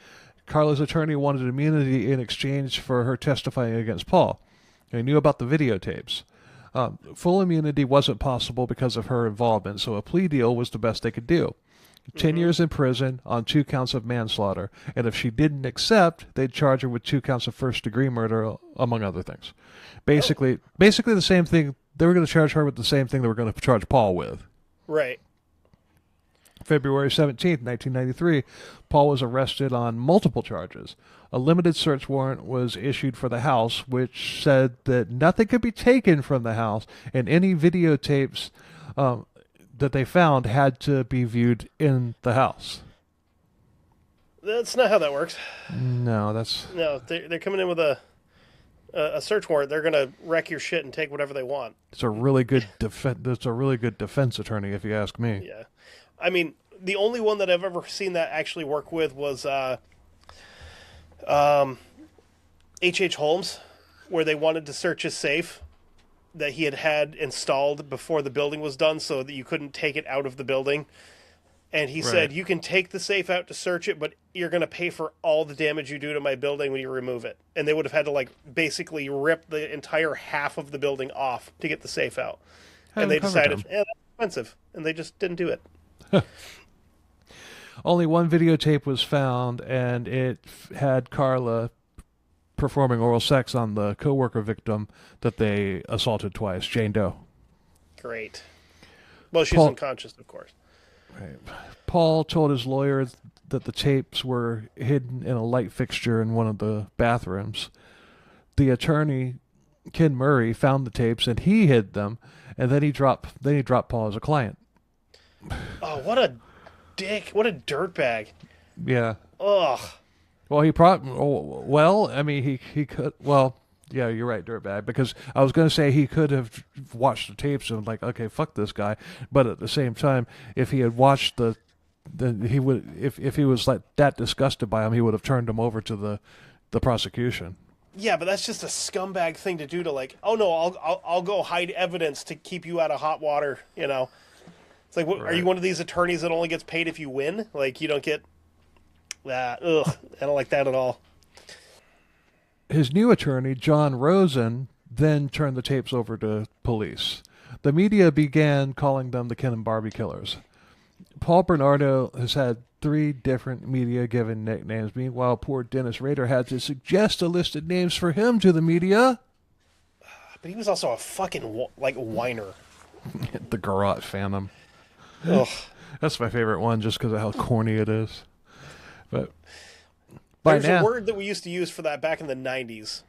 Karla's attorney wanted immunity in exchange for her testifying against Paul. They knew about the videotapes. Full immunity wasn't possible because of her involvement, so a plea deal was the best they could do. 10 years in prison on 2 counts of manslaughter, and if she didn't accept, they'd charge her with 2 counts of first-degree murder, among other things. Basically the same thing. They were going to charge her with the same thing they were going to charge Paul with. Right. February 17th, 1993, Paul was arrested on multiple charges. A limited search warrant was issued for the house, which said that nothing could be taken from the house, and any videotapes that they found had to be viewed in the house. That's not how that works. No, they're coming in with a search warrant. They're going to wreck your shit and take whatever they want. It's a really good defense attorney, if you ask me. Yeah. I mean, the only one that I've ever seen that actually work with was H.H. Holmes, where they wanted to search his safe that he had installed before the building was done so that you couldn't take it out of the building. And he said, you can take the safe out to search it, but you're going to pay for all the damage you do to my building when you remove it. And they would have had to, like, basically rip the entire half of the building off to get the safe out. And they decided, that's expensive. And they just didn't do it. Only one videotape was found, and it had Karla performing oral sex on the co-worker victim that they assaulted twice, Jane Doe. Great. Well, she's unconscious, of course. Right. Paul told his lawyer that the tapes were hidden in a light fixture in one of the bathrooms. The attorney, Ken Murray, found the tapes and he hid them, and then he dropped Paul as a client. Oh, what a dick! What a dirtbag! Yeah. Ugh. Well, he probably. Well, I mean, he could. Well, yeah, you're right, dirtbag. Because I was going to say he could have watched the tapes and like, okay, fuck this guy. But at the same time, if he had watched then he would. If he was like that disgusted by him, he would have turned him over to the prosecution. Yeah, but that's just a scumbag thing to do. To like, oh no, I'll go hide evidence to keep you out of hot water. You know, it's like, what, are you one of these attorneys that only gets paid if you win? Like, you don't get that. Ugh, I don't like that at all. His new attorney, John Rosen, then turned the tapes over to police. The media began calling them the Ken and Barbie killers. Paul Bernardo has had 3 different media-given nicknames. Meanwhile, poor Dennis Rader had to suggest a list of names for him to the media. But he was also a fucking, whiner. The Garrote Phantom. Ugh. That's my favorite one just because of how corny it is. But there's a word that we used to use for that back in the 90s.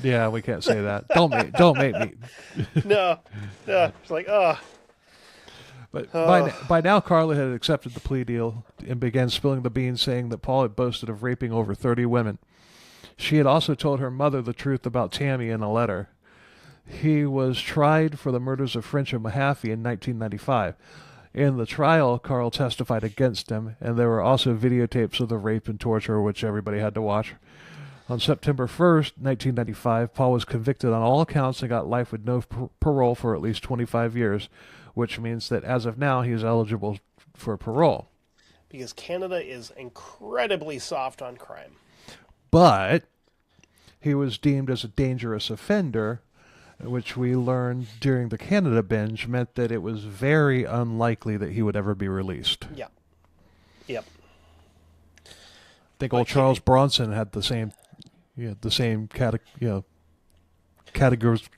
Yeah, we can't say that. Don't make me. No. It's like, ugh. But by now, Karla had accepted the plea deal and began spilling the beans, saying that Paul had boasted of raping over 30 women. She had also told her mother the truth about Tammy in a letter. He was tried for the murders of French and Mahaffey in 1995. In the trial, Karl testified against him, and there were also videotapes of the rape and torture, which everybody had to watch. On September 1st, 1995, Paul was convicted on all accounts and got life with no parole for at least 25 years, which means that as of now, he is eligible for parole. Because Canada is incredibly soft on crime. But he was deemed as a dangerous offender, which we learned during the Canada binge meant that it was very unlikely that he would ever be released. Yeah. Yep. I think old Charles Bronson had the same, categories,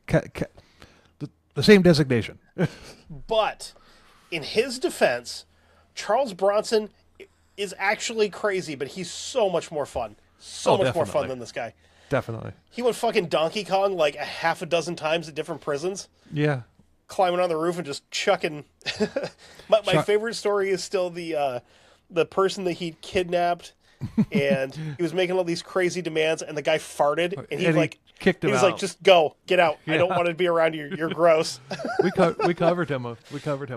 the same designation. But in his defense, Charles Bronson is actually crazy, but he's so much more fun. Much more fun than this guy. Definitely. He went fucking Donkey Kong like a half a dozen times at different prisons. Yeah. Climbing on the roof and just chucking. my favorite story is still the person that he kidnapped, and he was making all these crazy demands, and the guy farted, and he kicked him out. He was like, "Just go, get out! Yeah. I don't want to be around you. You're gross." we covered him. A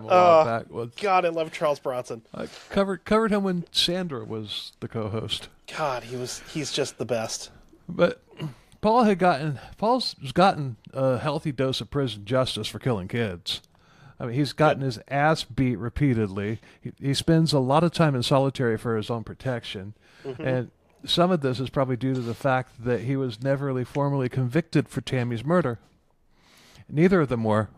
while back. God, I love Charles Bronson. I covered him when Sandra was the co-host. God, he's just the best. But Paul's gotten a healthy dose of prison justice for killing kids. I mean, he's gotten his ass beat repeatedly. He spends a lot of time in solitary for his own protection. Mm-hmm. And some of this is probably due to the fact that he was never really formally convicted for Tammy's murder. Neither of them were.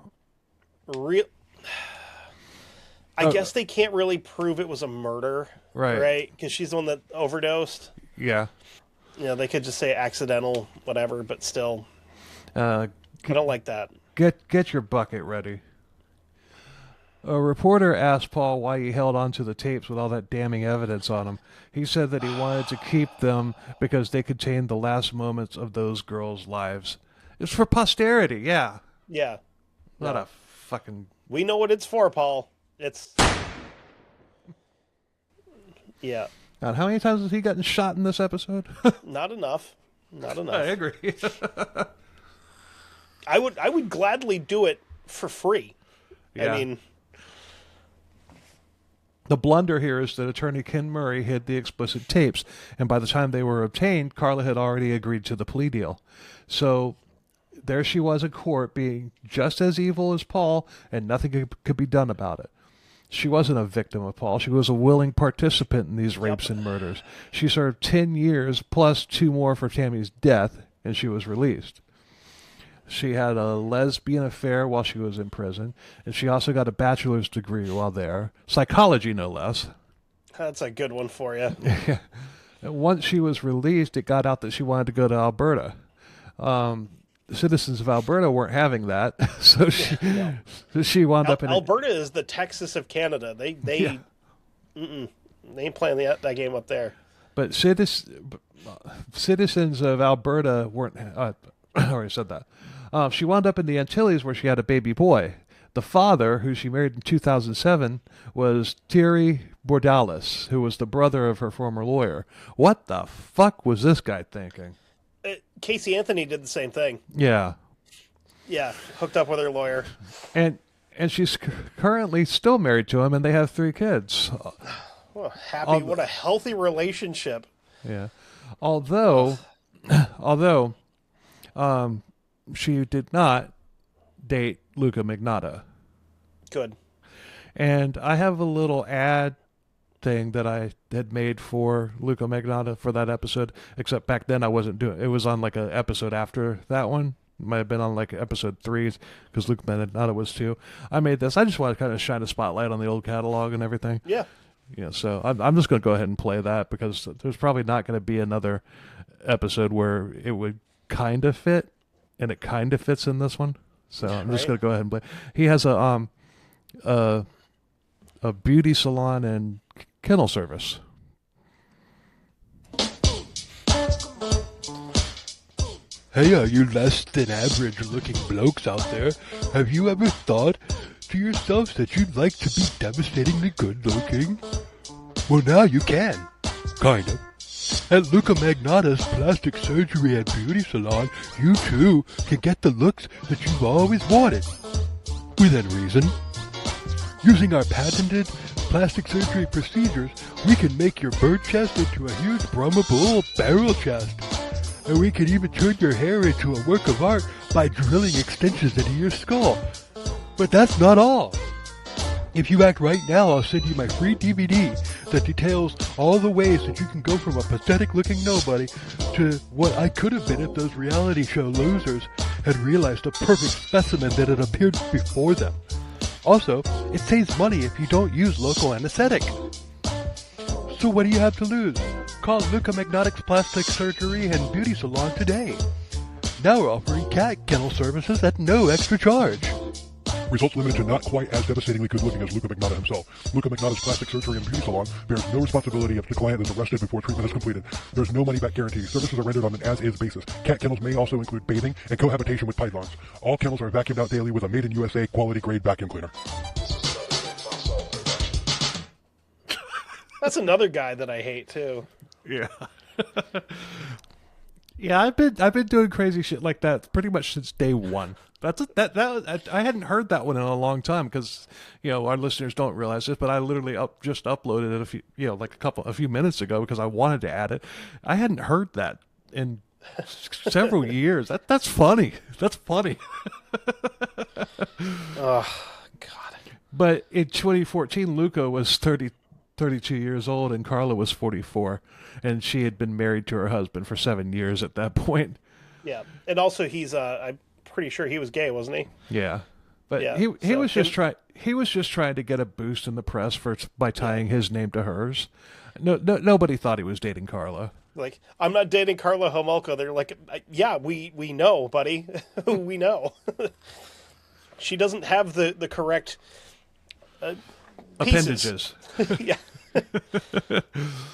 I guess they can't really prove it was a murder. Right? Because she's the one that overdosed. Yeah. They could just say accidental, whatever, but still. I don't like that. Get your bucket ready. A reporter asked Paul why he held on to the tapes with all that damning evidence on them. He said that he wanted to keep them because they contained the last moments of those girls' lives. It's for posterity, yeah. Yeah. Not a fucking... We know what it's for, Paul. It's... Yeah. God, how many times has he gotten shot in this episode? Not enough. I agree. I would gladly do it for free. Yeah. I mean... The blunder here is that attorney Ken Murray hid the explicit tapes, and by the time they were obtained, Karla had already agreed to the plea deal. So there she was in court being just as evil as Paul, and nothing could be done about it. she wasn't a victim of Paul. She was a willing participant in these rapes and murders. She served 10 years plus 2 more for Tammy's death, and she was released. She had a lesbian affair while she was in prison, and she also got a bachelor's degree while there. Psychology, no less. That's a good one for you. Once she was released, it got out that she wanted to go to Alberta. The citizens of Alberta weren't having that, so she wound up in Alberta is the Texas of Canada. They ain't playing that game up there. But citizens of Alberta weren't. I already said that. She wound up in the Antilles where she had a baby boy. The father, who she married in 2007, was Thierry Bordalis, who was the brother of her former lawyer. What the fuck was this guy thinking? Casey Anthony did the same thing. Yeah. Yeah, hooked up with her lawyer. And she's currently still married to him, and they have 3 kids. What a healthy relationship. Yeah. Although she did not date Luca Magnotta. Good. And I have a little ad thing that I had made for Luca Magnotta for that episode, except back then I wasn't doing it. It was on like an episode after that one. It might have been on like episode 3 because Luca Magnotta was too. I made this. I just want to kind of shine a spotlight on the old catalog and everything. Yeah. Yeah, so I'm just going to go ahead and play that because there's probably not going to be another episode where it would kind of fit, and it kind of fits in this one. So I'm just going to go ahead and play. He has a beauty salon and kennel service. Hey, you less than average looking blokes out there, have you ever thought to yourselves that you'd like to be devastatingly good looking? Well, now you can. Kind of. At Luca Magnotta's Plastic Surgery and Beauty Salon, you too can get the looks that you've always wanted. Within reason. Using our patented plastic surgery procedures, we can make your bird chest into a huge Brahma bull barrel chest. And we can even turn your hair into a work of art by drilling extensions into your skull. But that's not all. If you act right now, I'll send you my free DVD that details all the ways that you can go from a pathetic-looking nobody to what I could have been if those reality show losers had realized a perfect specimen that had appeared before them. Also, it saves money if you don't use local anesthetic. So what do you have to lose? Call Luca Magnottic's Plastic Surgery and Beauty Salon today. Now we're offering cat kennel services at no extra charge. Results limited to not quite as devastatingly good looking as Luca Magnotta himself. Luca Magnotta's Plastic Surgery and Beauty Salon bears no responsibility if the client is arrested before treatment is completed. There's no money-back guarantee. Services are rendered on an as-is basis. Cat kennels may also include bathing and cohabitation with pythons. All kennels are vacuumed out daily with a made-in-USA quality-grade vacuum cleaner. That's another guy that I hate too. Yeah. Yeah, I've been doing crazy shit like that pretty much since day one. I hadn't heard that one in a long time because our listeners don't realize this, but I literally just uploaded it a few minutes ago because I wanted to add it. I hadn't heard that in several years. That's funny. That's funny. Oh God. But in 2014, Luca was 32 years old and Karla was 44, and she had been married to her husband for 7 years at that point. Yeah, and also he's I'm pretty sure he was gay, wasn't he? Yeah, but yeah, he was just trying. He was just trying to get a boost in the press by tying his name to hers. Nobody thought he was dating Karla. Like, I'm not dating Karla Homolka. They're like, yeah, we know, buddy, we know. She doesn't have the correct appendages. Yeah.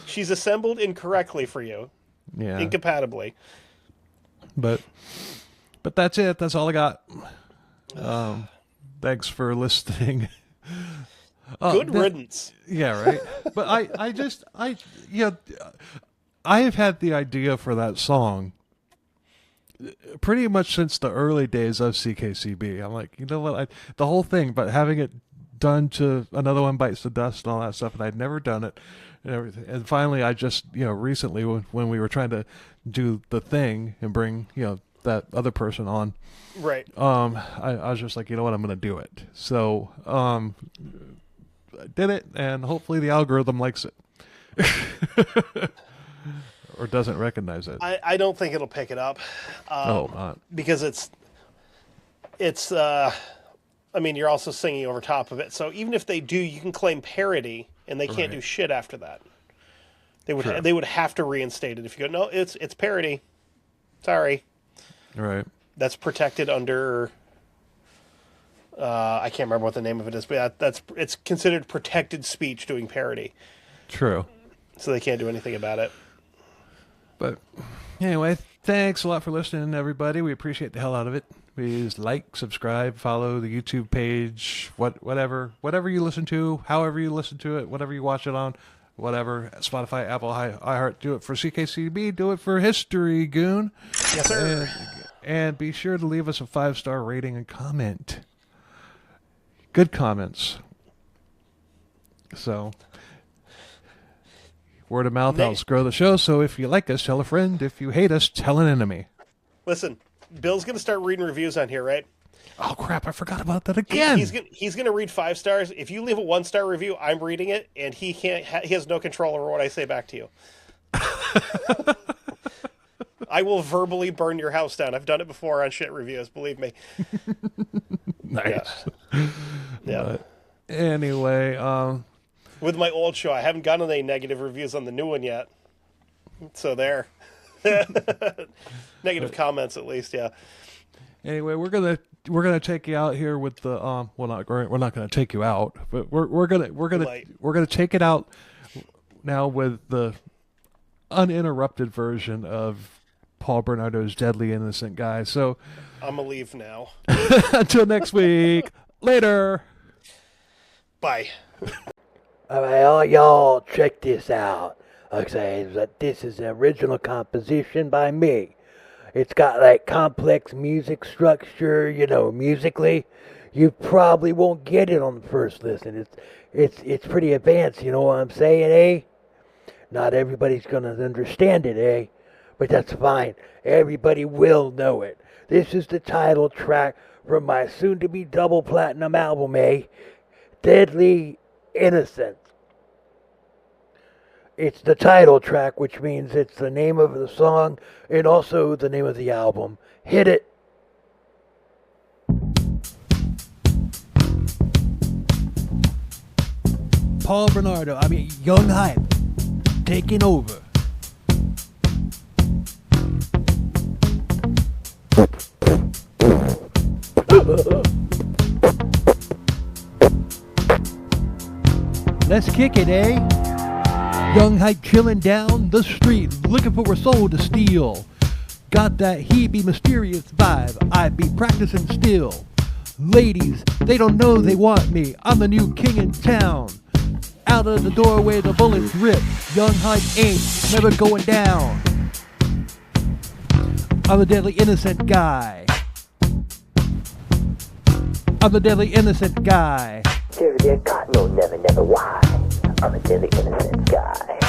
She's assembled incorrectly for you. Yeah. Incompatibly. But that's it. That's all I got. Thanks for listening. Good riddance. Yeah, right. But I have had the idea for that song pretty much since the early days of CKCB. I'm like, you know what? The whole thing, but having it done to Another One Bites the Dust and all that stuff, and I'd never done it and everything. And finally, I just, recently when we were trying to do the thing and bring, that other person on, right? I was just like, you know what, I'm going to do it. So did it, and hopefully the algorithm likes it. Or doesn't recognize it. I don't think it'll pick it up. Not. Because it's I mean, you're also singing over top of it. So even if they do, you can claim parody, and they can't do shit after that. They would have to reinstate it if you go, no, it's parody. Sorry. Right. That's protected under. I can't remember what the name of it is, but it's considered protected speech doing parody. True. So they can't do anything about it. But anyway, thanks a lot for listening, everybody. We appreciate the hell out of it. Please like, subscribe, follow the YouTube page, whatever you listen to, however you listen to it, whatever you watch it on, whatever. Spotify, Apple, iHeart. Do it for CKCB. Do it for History, Goon. Yes, sir. And be sure to leave us a 5-star rating and comment. Good comments. So, word of mouth helps grow the show. So if you like us, tell a friend. If you hate us, tell an enemy. Listen, Bill's going to start reading reviews on here, right? Oh, crap. I forgot about that again. He's going to read 5 stars. If you leave a 1-star review, I'm reading it, and he has no control over what I say back to you. I will verbally burn your house down. I've done it before on shit reviews, believe me. Nice. Yeah. Anyway, with my old show, I haven't gotten any negative reviews on the new one yet. So there. Negative comments, at least, yeah. Anyway, we're gonna take you out here with the we're not gonna take you out, but we're gonna take it out now with the uninterrupted version of Paul Bernardo's Deadly Innocent Guy. So I'm gonna leave now. Until next week. Later. Bye. All right, all y'all, check this out. Okay, this is an original composition by me. It's got like complex music structure, musically. You probably won't get it on the first listen. It's pretty advanced, you know what I'm saying, eh? Not everybody's gonna understand it, eh? But that's fine. Everybody will know it. This is the title track from my soon-to-be double platinum album, eh? Deadly Innocent. It's the title track, which means it's the name of the song and also the name of the album. Hit it. Paul Bernardo, Young Hype, taking over. Let's kick it, eh? Young Hype chilling down the street, looking for a soul to steal. Got that he be mysterious vibe, I be practicing still. Ladies, they don't know they want me, I'm the new king in town. Out of the doorway the bullets rip, Young Hype ain't never going down. I'm the deadly innocent guy. I'm the deadly innocent guy. There got no never why. I'm a deadly innocent guy.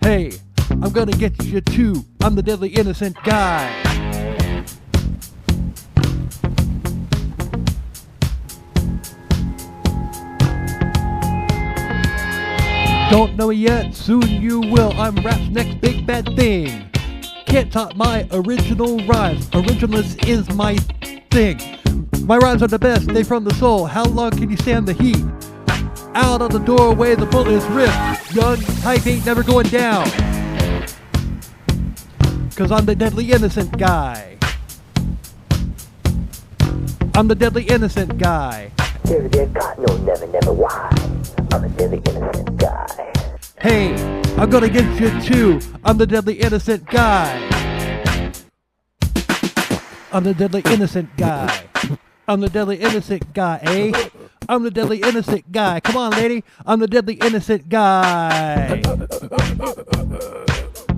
Hey, I'm gonna get you too. I'm the deadly innocent guy. Don't know it yet, soon you will. I'm rap's next big bad thing. Can't top my original rhymes. Originalness is my thing. My rhymes are the best, they from the soul. How long can you stand the heat? Out of the doorway, the bullets rip. Young Hype ain't never going down. Cause I'm the deadly innocent guy. I'm the deadly innocent guy. There got no never why. I'm a deadly innocent guy. Hey, I'm gonna get you too. I'm the deadly innocent guy. I'm the deadly innocent guy. I'm the deadly innocent guy, eh? I'm the deadly innocent guy. Come on, lady. I'm the deadly innocent guy.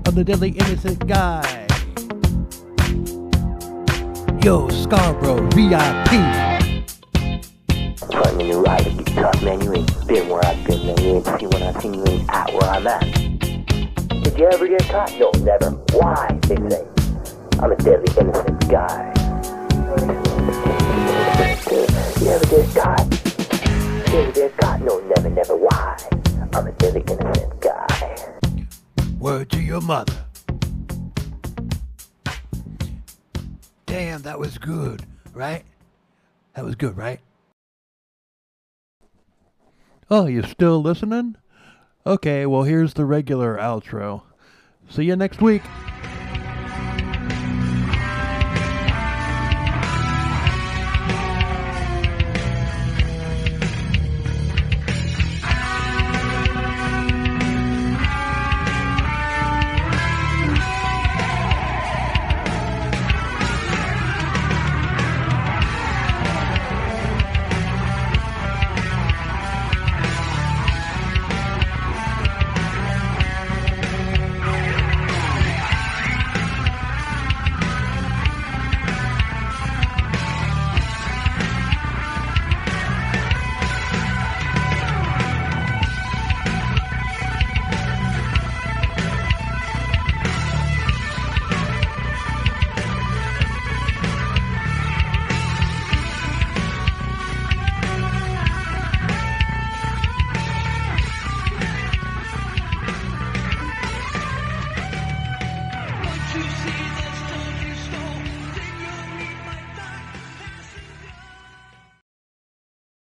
I'm the deadly innocent guy. Yo, Scarborough, VIP. Fun when you ride a guitar, man, you ain't been where I've been, man. You ain't seen what I've seen, you ain't at where I'm at. Did you ever get caught? No, never. Why, they say. I'm a deadly innocent guy. You ever get caught? You ever get caught? No, never why. I'm a silly innocent guy. Word to your mother. Damn, that was good, right? That was good, right? Oh, you still listening? Okay, well, here's the regular outro. See you next week.